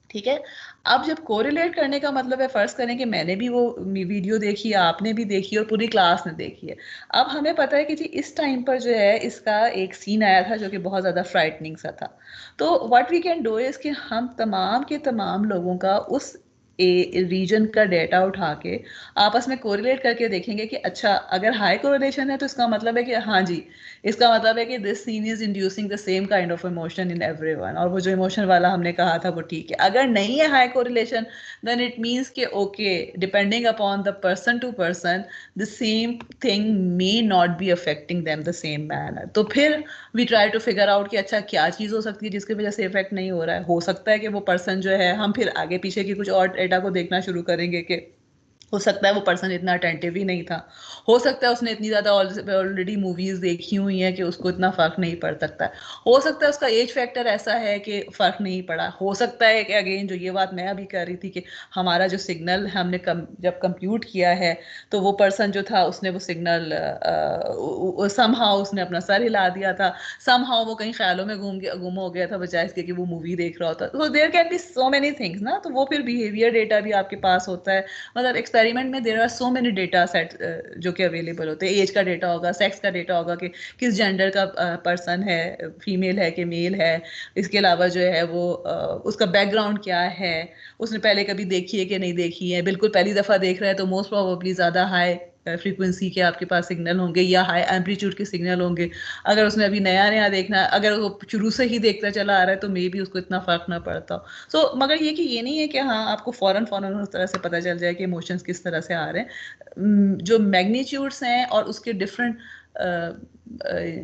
ठीक है। अब जब कोरिलेट करने का मतलब है, फर्ज करें कि मैंने भी वो वीडियो देखी, आपने भी देखी और पूरी क्लास ने देखी है, अब हमें पता है कि जी इस टाइम पर जो है इसका एक सीन आया था जो कि बहुत ज़्यादा फ्राइटनिंग सा था, तो what we can do is कि हम तमाम के तमाम लोगों का उस रीजन का डेटा उठा के आपस में कोरिलेट करके देखेंगे कि अच्छा अगर हाई कोरिलेशन है तो इसका मतलब है कि हाँ जी, इसका मतलब है कि this scene is inducing the same kind of emotion in everyone, और वो जो इमोशन वाला हमने कहा था वो ठीक है। अगर नहीं है high correlation then it means कि okay, depending upon the person to person the same thing may not be affecting them the same manner, तो फिर we try to figure out कि अच्छा क्या चीज़ हो सकती है जिसकी वजह से इफेक्ट नहीं हो रहा है। हो सकता है कि वो पर्सन जो है, हम फिर आगे पीछे की कुछ और डेटा को देखना शुरू करेंगे कि हो सकता है वो पर्सन इतना अटेंटिव ही नहीं था, हो सकता है उसने इतनी ज़्यादा ऑलरेडी मूवीज़ देखी हुई हैं कि उसको इतना फ़र्क नहीं पड़ सकता, हो सकता है उसका एज फैक्टर ऐसा है कि फ़र्क नहीं पड़ा, हो सकता है कि अगेन जो ये बात मैं अभी कर रही थी कि हमारा जो सिग्नल हमने जब कंप्यूट किया है तो वो पर्सन जो था उसने वो सिग्नल समहाउ उसने अपना सर हिला दिया था, समहाउ वो कहीं ख्यालों में गुम हो गया था बजाय इसके कि वो मूवी देख रहा होता, तो there can be so many things ना, तो वो फिर बिहेवियर डेटा भी आपके पास होता है, मतलब एक्सपेरिमेंट में there are so many data set जो कि अवेलेबल होते हैं, एज का डेटा होगा, सेक्स का डेटा होगा कि किस जेंडर का पर्सन है, फीमेल है कि मेल है, इसके अलावा जो है वो उसका बैकग्राउंड क्या है, उसने पहले कभी देखी है कि नहीं देखी है, बिल्कुल पहली दफ़ा देख रहा है तो मोस्ट प्रोबेबली ज़्यादा हाई फ्रीक्वेंसी के आपके पास सिग्नल होंगे या हाई एम्पलीट्यूड के सिग्नल होंगे। अगर उसने अभी नया नया देखना, अगर वो शुरू से ही देखता चला आ रहा है तो मे भी उसको इतना फर्क ना पड़ता हो। सो मगर ये नहीं है कि हाँ आपको फौरन उस तरह से पता चल जाए कि इमोशंस किस तरह से आ रहे हैं। जो मैग्नीट्यूड्स हैं और उसके डिफरेंट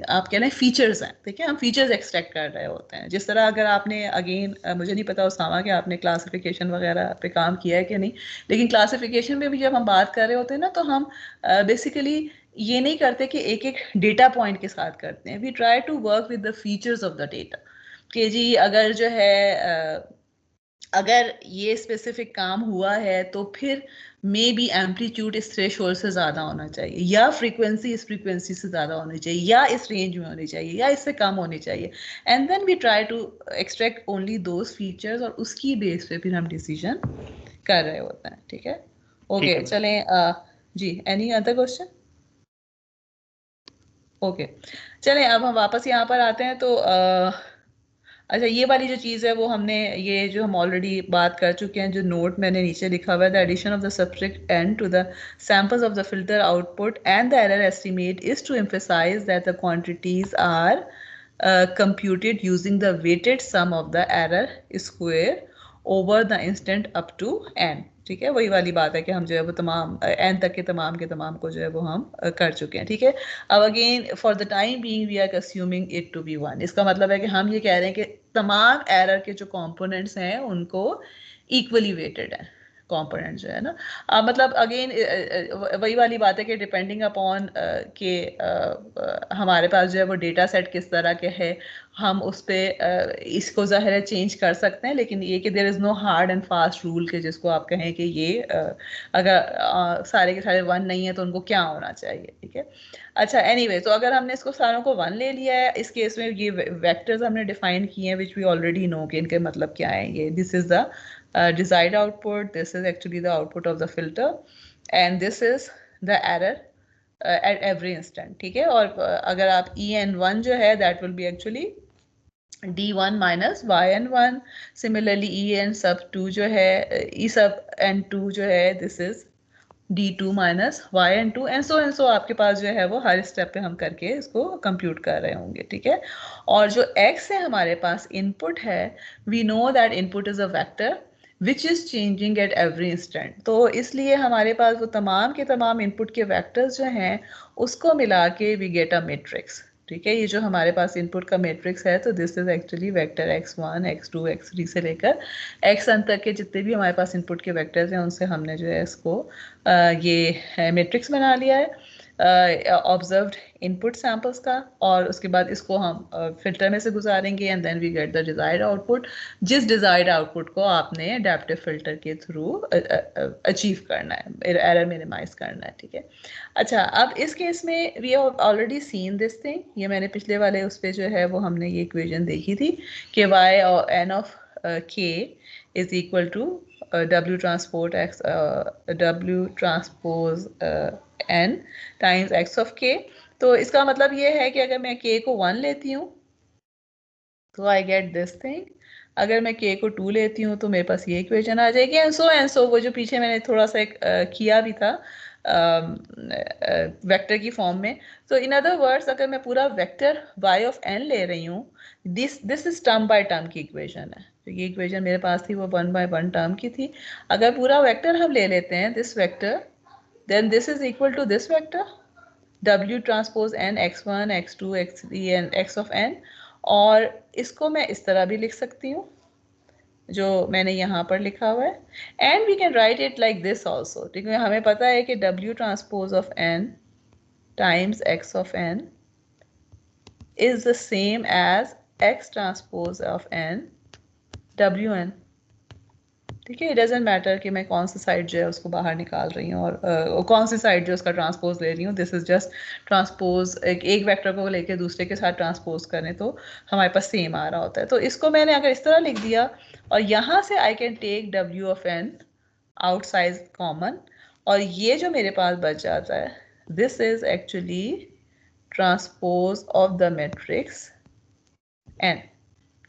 आप कह रहे हैं फीचर्स हैं, ठीक है, हम फीचर्स एक्सट्रैक्ट कर रहे होते हैं। जिस तरह अगर आपने अगेन मुझे नहीं पता उसामा कि आपने क्लासिफिकेशन वगैरह पे काम किया है कि नहीं, लेकिन क्लासिफिकेशन में भी जब हम बात कर रहे होते हैं ना तो हम बेसिकली ये नहीं करते कि एक एक डेटा पॉइंट के साथ करते हैं। We try to work with the features of the data कि जी अगर जो है अगर ये स्पेसिफिक काम हुआ है तो फिर मे बी एम्पलीट्यूड इस थ्रेशोल्ड से ज़्यादा होना चाहिए, या फ्रीक्वेंसी इस फ्रीक्वेंसी से ज़्यादा होनी चाहिए, या इस रेंज में होनी चाहिए, या इससे कम होनी चाहिए। And then we try to extract only those features और उसकी बेस पे फिर हम डिसीजन कर रहे होते हैं, ठीक है। ओके चलें जी, एनी अदर क्वेश्चन? ओके चलें अब हम वापस यहाँ पर आते हैं। तो अच्छा ये वाली जो चीज़ है वो हमने ये जो हम ऑलरेडी बात कर चुके हैं, जो नोट मैंने नीचे लिखा हुआ है, the addition of the subject n to the samples of the filter output and the error estimate is to emphasise that the quantities are computed using the weighted sum of the error square over the instant up to n। ठीक है, वही वाली बात है कि हम जो है वो तमाम n तक के तमाम को जो है वो हम कर चुके हैं, ठीक है। अब again for the time being we are assuming it to be 1। इसका मतलब है कि हम ये कह रहे हैं कि तमाम एरर के जो कंपोनेंट्स हैं उनको इक्वली वेटेड है कंपोनेंट जो है ना। मतलब अगेन वही वाली बात है कि डिपेंडिंग अपॉन के हमारे पास जो है वो डेटा सेट किस तरह के है, हम उस पर इसको ज़ाहिर है चेंज कर सकते हैं, लेकिन ये कि there is no hard and fast rule के जिसको आप कहें कि ये अगर सारे के सारे 1 नहीं है तो उनको क्या होना चाहिए, ठीक है। अच्छा एनीवे, तो अगर हमने इसको सारों को 1 ले लिया है, इस केस में ये वेक्टर्स हमने डिफाइन किए हैं विच वी ऑलरेडी नो कि इनके मतलब क्या आएंगे। This is the desired output, this is actually the output of the filter, and this is the error at every instant, ठीक है। और अगर आप en1 जो है that will be actually d1 minus yn1, similarly en sub 2 जो है e sub n2 जो है this is d2 minus yn2 and so आपके पास जो है वो हर स्टेप पे हम करके इसको कंप्यूट कर रहे होंगे, ठीक है। और जो x है हमारे पास इनपुट है, we know that input is a vector which is changing at every instant। तो इसलिए हमारे पास वो तमाम के तमाम इनपुट के वेक्टर्स जो हैं उसको मिला के वी गेट अ मैट्रिक्स, ठीक है। ये जो हमारे पास इनपुट का मैट्रिक्स है तो this is actually vector x1 x2 x3 से लेकर xn तक के जितने भी हमारे पास इनपुट के वेक्टर्स हैं उनसे हमने जो है इसको ये मैट्रिक्स बना लिया है ऑब्जर्व्ड इनपुट सैंपल्स का, और उसके बाद इसको हम फिल्टर में से गुजारेंगे and then we get the desired output, जिस डिजायर्ड आउटपुट को आपने एडेप्टिव फिल्टर के थ्रू अचीव करना है, एरर मिनिमाइज करना है, ठीक है। अच्छा अब इस केस में we have already seen this thing, ये मैंने पिछले वाले उस पर जो है वो हमने ये इक्वेशन देखी थी कि y और n of k is equal to w transpose x w transpose n times x of k। तो इसका मतलब ये है कि अगर मैं k को 1 लेती हूँ तो आई गेट दिस थिंग, अगर मैं k को 2 लेती हूँ तो मेरे पास ये इक्वेशन आ जाएगी एंड सो वो जो पीछे मैंने थोड़ा सा किया भी था वेक्टर की फॉर्म में। तो इन अदर वर्ड्स अगर मैं पूरा वेक्टर y ऑफ n ले रही हूँ, this is term by term की इक्वेशन है। तो ये इक्वेशन मेरे पास थी वो 1 बाय 1 टर्म की थी। अगर पूरा वेक्टर हम ले लेते हैं this vector, then this is equal to this vector w transpose n x1 x2 x3 and x of n, और इसको मैं इस तरह भी लिख सकती हूँ जो मैंने यहाँ पर लिखा हुआ है, and we can write it like this also, ठीक है। हमें पता है कि w transpose of n times x of n is the same as x transpose of n wn, ठीक है। इट डजेंट मैटर कि मैं कौन सी साइड जो है उसको बाहर निकाल रही हूँ और कौन सी साइड जो उसका ट्रांसपोज ले रही हूँ, दिस इज जस्ट ट्रांसपोज, एक वेक्टर को लेके दूसरे के साथ ट्रांसपोज करें तो हमारे पास सेम आ रहा होता है। तो इसको मैंने अगर इस तरह लिख दिया और यहाँ से I can take w of n outside common, और ये जो मेरे पास बच जाता है this is actually transpose of the matrix n,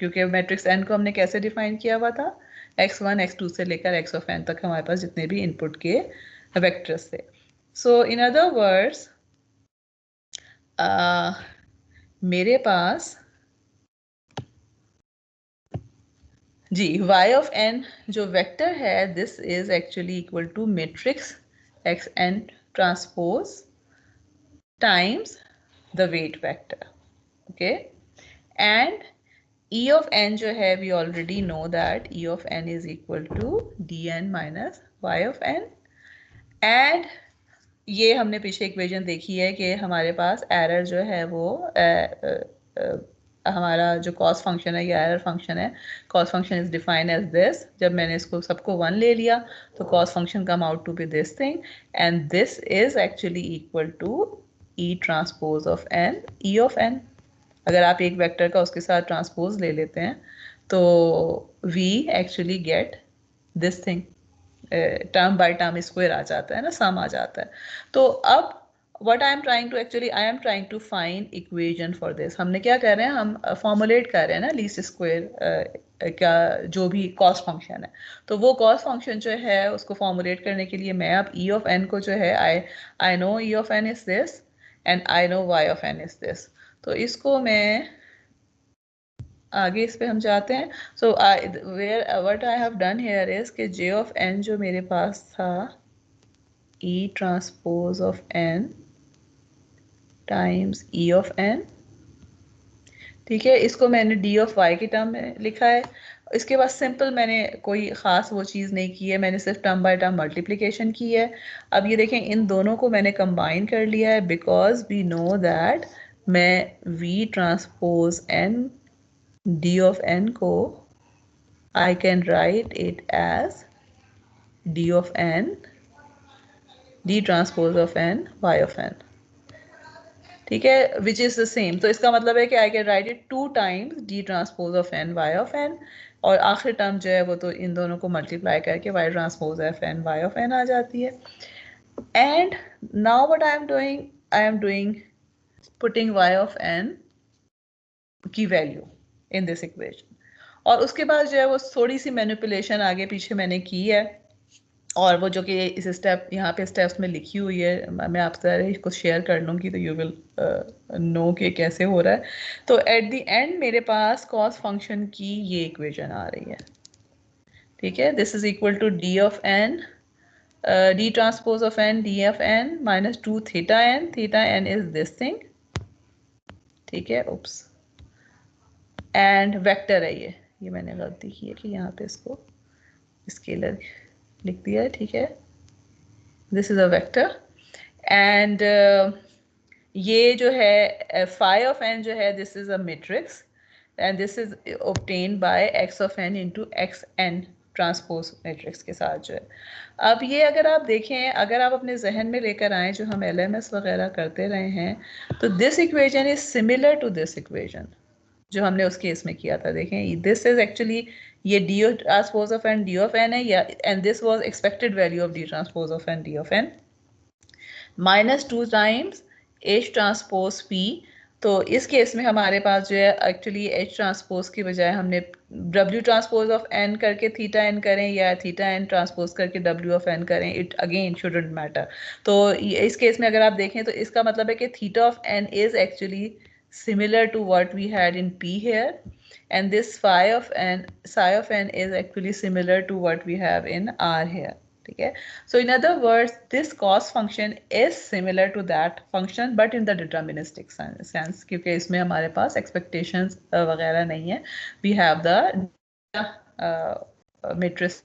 क्योंकि मैट्रिक्स n को हमने कैसे डिफाइन किया हुआ था, x1 x2 से लेकर x of n तक हमारे पास जितने भी इनपुट के वेक्टर्स थे। सो इन अदर वर्ड्स मेरे पास जी y ऑफ n जो वेक्टर है this is actually equal to matrix x n transpose times the weight vector, okay, and e of n जो है we already know that e of n is equal to dn minus y of n, and ये हमने पीछे equation देखी है कि हमारे पास error जो है वो हमारा जो कॉस फंक्शन है या एरर फंक्शन है, cost function is defined as this, जब मैंने इसको सबको 1 ले लिया तो cost function come out to be this thing, and this is actually equal to e transpose of n, e of n. अगर आप एक वेक्टर का उसके साथ ट्रांसपोज ले लेते हैं तो we actually get this thing, term by term square आ जाता है ना, सम आ जाता है। तो अब what I am trying to actually I am trying to find equation for this। हमने क्या कर रहे हैं, हम फॉर्मुलेट कर रहे हैं ना लीस्ट स्क्वायर क्या जो भी कॉस्ट फंक्शन है, तो वो कॉस्ट फंक्शन जो है उसको फॉर्मुलेट करने के लिए मैं अब e ऑफ n को जो है I know e of n is this and I know y ऑफ n इज दिस, तो इसको मैं आगे इस पे हम जाते हैं। So what I have done here is कि j ऑफ n जो मेरे पास था e transpose of n times e of n, ठीक है, इसको मैंने d ऑफ y के टर्म में लिखा है। इसके बाद सिंपल मैंने कोई ख़ास वो चीज़ नहीं की है, मैंने सिर्फ टर्म बाय टर्म मल्टीप्लिकेशन की है। अब ये देखें इन दोनों को मैंने कंबाइन कर लिया है बिकॉज वी नो दैट मैं v transpose n d of n को I can write it as d of n d transpose of n y of n, ठीक है, विच इज द सेम। तो इसका मतलब है कि I can write it 2 times d transpose of n y ऑफ n, और आखिर टर्म जो है वो तो इन दोनों को मल्टीप्लाई करके y transpose of n y ऑफ n आ जाती है। And now what I am doing putting y ऑफ n की वैल्यू इन दिस इक्वेशन, और उसके बाद जो है वो थोड़ी सी मैनिपुलेशन आगे पीछे मैंने की है, और वो जो कि इस स्टेप यहाँ पे स्टेप्स में लिखी हुई है मैं आपसे इसको शेयर कर लूँगी तो यू विल नो कि कैसे हो रहा है। तो एट द एंड मेरे पास कॉस फंक्शन की ये इक्वेशन आ रही है, ठीक है, this is equal to d of n d transpose of n D of N minus 2 theta n is this thing, ठीक है, उप्स, एंड वेक्टर है ये मैंने गलती की है कि यहाँ पे इसको स्केलर लिख दिया है, ठीक है, this is a vector, and ये जो है फाई ऑफ एन जो है this is a matrix and this is obtained by x of n into x n transpose matrix के साथ जो है। अब ये अगर आप देखें, अगर आप अपने जहन में लेकर आएँ जो हम LMS वगैरह करते रहे हैं, तो this equation is similar to this equation जो हमने उस केस में किया था। देखें दिस इज एक्चुअली ये d transpose of n D of n है, या and this was expected value of d transpose of n D of N minus 2 times h transpose p. तो इस केस में हमारे पास जो है एक्चुअली एच ट्रांसपोज की बजाय हमने डब्ल्यू ट्रांसपोज ऑफ एन करके थीटा एन करें या थीटा एन ट्रांसपोज करके डब्ल्यू ऑफ एन करें, इट अगेन शुडंट मैटर। तो इस केस में अगर आप देखें तो इसका मतलब है कि theta of n is actually similar to what we had in P here, and this psi of n is actually similar to what we have in R here, ठीक है। So in other words this cos function is similar to that function but in the deterministic sense, क्योंकि इसमें हमारे पास expectations वगैरह नहीं है, we have the matrix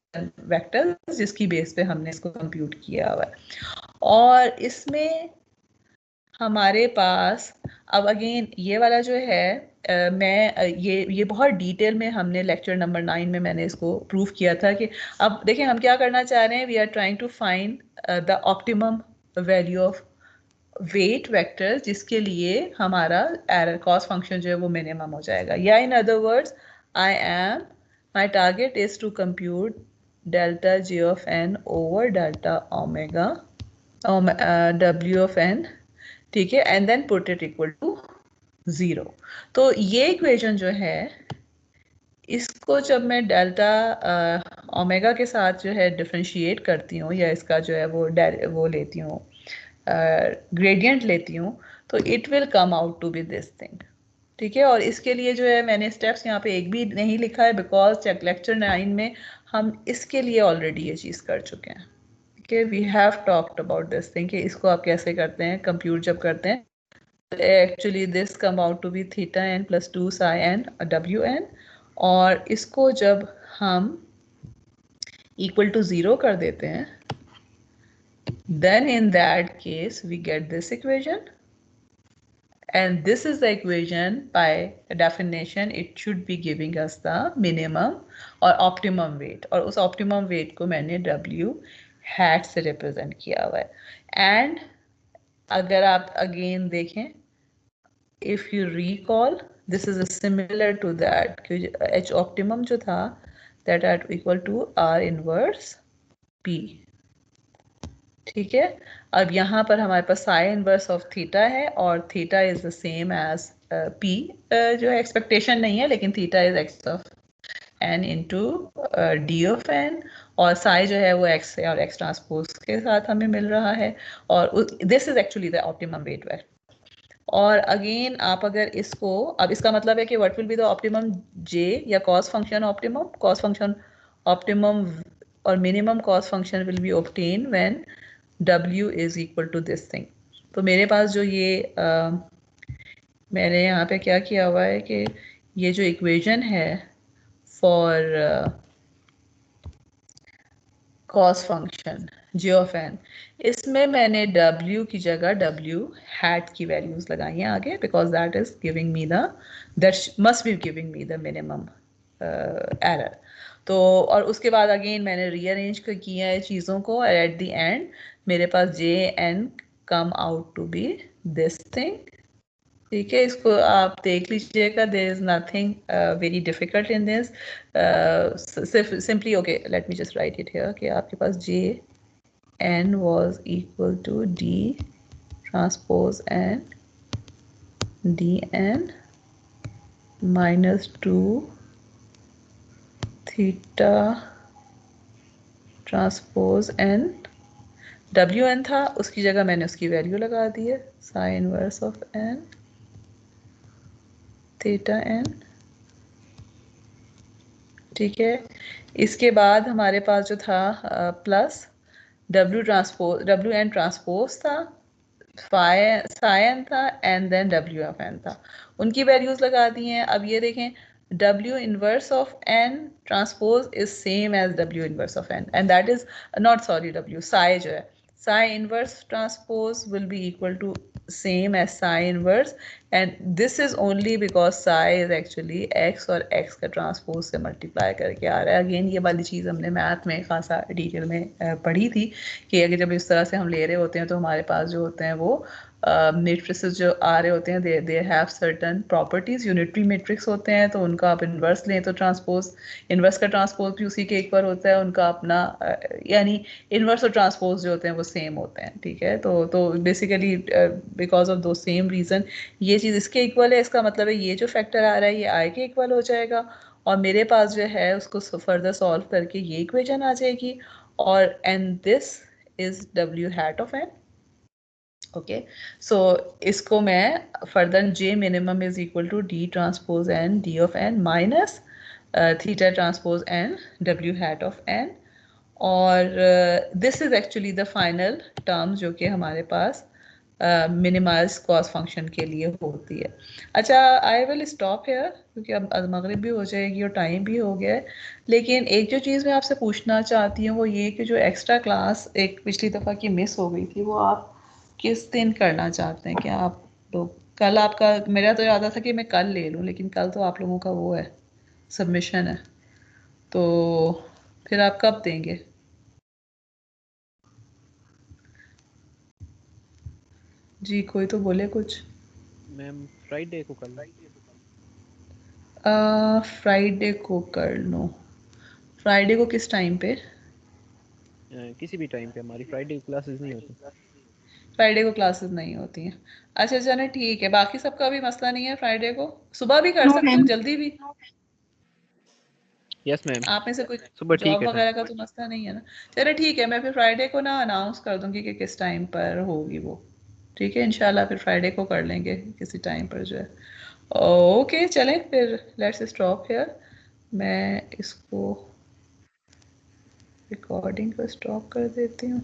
vectors जिसकी base पे हमने इसको कंप्यूट किया हुआ है। और इसमें हमारे पास अब अगेन ये वाला जो है मैं ये बहुत डिटेल में हमने लेक्चर नंबर 9 में मैंने इसको प्रूव किया था कि अब देखें हम क्या करना चाह रहे हैं, we are trying to find the optimum value of weight vector जिसके लिए हमारा एरर कॉस फंक्शन जो है वो मिनिमम हो जाएगा, या in other words my target is to compute delta j of n over delta omega डब्ल्यू ऑफ एन, ठीक है, and then put it equal to 0। तो ये इक्वेशन जो है इसको जब मैं डेल्टा ओमेगा के साथ जो है डिफरेंशिएट करती हूँ या इसका जो है वो लेती हूँ ग्रेडियंट लेती हूँ, तो it will come out to be this thing. ठीक है, और इसके लिए जो है मैंने स्टेप्स यहाँ पे एक भी नहीं लिखा है, बिकॉज लेक्चर 9 में हम इसके लिए ऑलरेडी ये चीज़ कर चुके हैं। ठीक है, we have talked about this thing कि इसको आप कैसे करते हैं कंप्यूट जब करते हैं। Actually this come out to be theta n plus 2 psi n W n, और इसको जब हम इक्वल टू 0 कर देते हैं, then in that case we get this equation, and this is the equation by definition it should be giving us the minimum और optimum weight, और उस optimum weight को मैंने W hat से represent किया हुआ है। and अगर आप again देखें, if you recall, this is similar to that, H optimum जो था that are equal to R inverse P। ठीक है, अब यहाँ पर हमारे पास साइन इनवर्स ऑफ थीटा है, और theta is the same as p, जो है एक्सपेक्टेशन नहीं है, लेकिन theta is x of n into d of N, और साई जो है वो एक्स है और एक्स ट्रांसपोज के साथ हमें मिल रहा है, और this is actually the optimum weight vector. और अगेन आप अगर इसको, अब इसका मतलब है कि what will be the optimum J या cost function optimum, cost function optimum और minimum cost function will be obtain when W is equal to this thing। तो मेरे पास जो ये मैंने यहाँ पे क्या किया हुआ है कि ये जो इक्वेशन है for cos function g of n, इसमें मैंने W की जगह W हैट की वैल्यूज लगाई हैं आगे, because that is giving me the, that must be giving me the minimum error. तो और उसके बाद अगेन मैंने रीअरेंज किया है चीज़ों को, एट द एंड मेरे पास J N come out to be this thing. ठीक है, इसको आप देख लीजिएगा, there is nothing very difficult in this, सिर्फ simply okay let me just write it here कि आपके पास J N was equal to D transpose N D N minus 2 theta transpose N, W N था, उसकी जगह मैंने उसकी वैल्यू लगा दी है, sine inverse of N theta N. ठीक है, इसके बाद हमारे पास जो था प्लस डब्ल्यू एन ट्रांसपोज था, साइन था, एंड देन डब्ल्यू ऑफ एन था, उनकी वैल्यूज लगा दी हैं। अब ये देखें, W inverse of n transpose is same as W inverse of n, and that is not, sorry, W psi जो है, psi inverse transpose will be equal to same as psi inverse, and this is only because psi is actually x और x का transpose से multiply करके आ रहा है। Again ये वाली चीज़ हमने मैथ में खासा डिटेल में पढ़ी थी कि अगर जब इस तरह से हम ले रहे होते हैं तो हमारे पास जो होते हैं वो मैट्रिसेस जो आ रहे होते हैं, they have certain properties, unitary matrix होते हैं, तो उनका आप इन्वर्स लें तो ट्रांसपोज, इन्वर्स का ट्रांसपोज भी उसी के इक्वल होता है, उनका अपना यानी इन्वर्स और ट्रांसपोज जो होते हैं वो सेम होते हैं। ठीक है, तो बेसिकली बिकॉज ऑफ दो सेम रीज़न ये चीज़ इसके इक्वल है, इसका मतलब है ये जो फैक्टर आ रहा है ये आई के इक्वल हो जाएगा, और मेरे पास जो है उसको फर्दर सॉल्व करके ये इक्वेशन आ जाएगी, और and this is W hat of N. Okay, so इसको मैं further J minimum is equal to D transpose N D of N minus theta transpose N W hat of N, और this is actually the final term जो कि हमारे पास minimise cos function के लिए होती है। अच्छा, आई विल स्टॉप हेयर क्योंकि अब मगरिब भी हो जाएगी और टाइम भी हो गया है, लेकिन एक जो चीज़ मैं आपसे पूछना चाहती हूँ वो ये कि जो एक्स्ट्रा क्लास एक पिछली दफ़ा की मिस हो गई थी वो आप किस दिन करना चाहते हैं? क्या आप लोग कल, आपका मेरा तो इरादा था कि मैं कल ले लूँ, लेकिन कल तो आप लोगों का वो है सबमिशन है, तो फिर आप कब देंगे? जी कोई तो बोले कुछ। मैम फ्राइडे को कर लो। फ्राइडे को कर लो। फ्राइडे को किस टाइम पे? किसी भी टाइम पे, हमारी फ्राइडे को क्लासेस नहीं होती। फ्राइडे को क्लासेस नहीं होती हैं। अच्छा चलो ठीक है, बाकी सबका भी मसला नहीं है, फ्राइडे को सुबह भी कर नो सकते हो, मैम, जल्दी भी। यस मैम आप में से कोई सुबह ठीक जॉब है वगैरह का तो मसला नहीं है ना? चलो ठीक है, मैं फिर फ्राइडे को ना अनाउंस कर दूंगी कि किस टाइम पर होगी वो। ठीक है, इंशाल्लाह फिर फ्राइडे को कर लेंगे किसी टाइम पर जो है। ओके चलें फिर, लेट्स स्टॉप हियर। मैं इसको रिकॉर्डिंग को स्टॉप कर देती हूँ।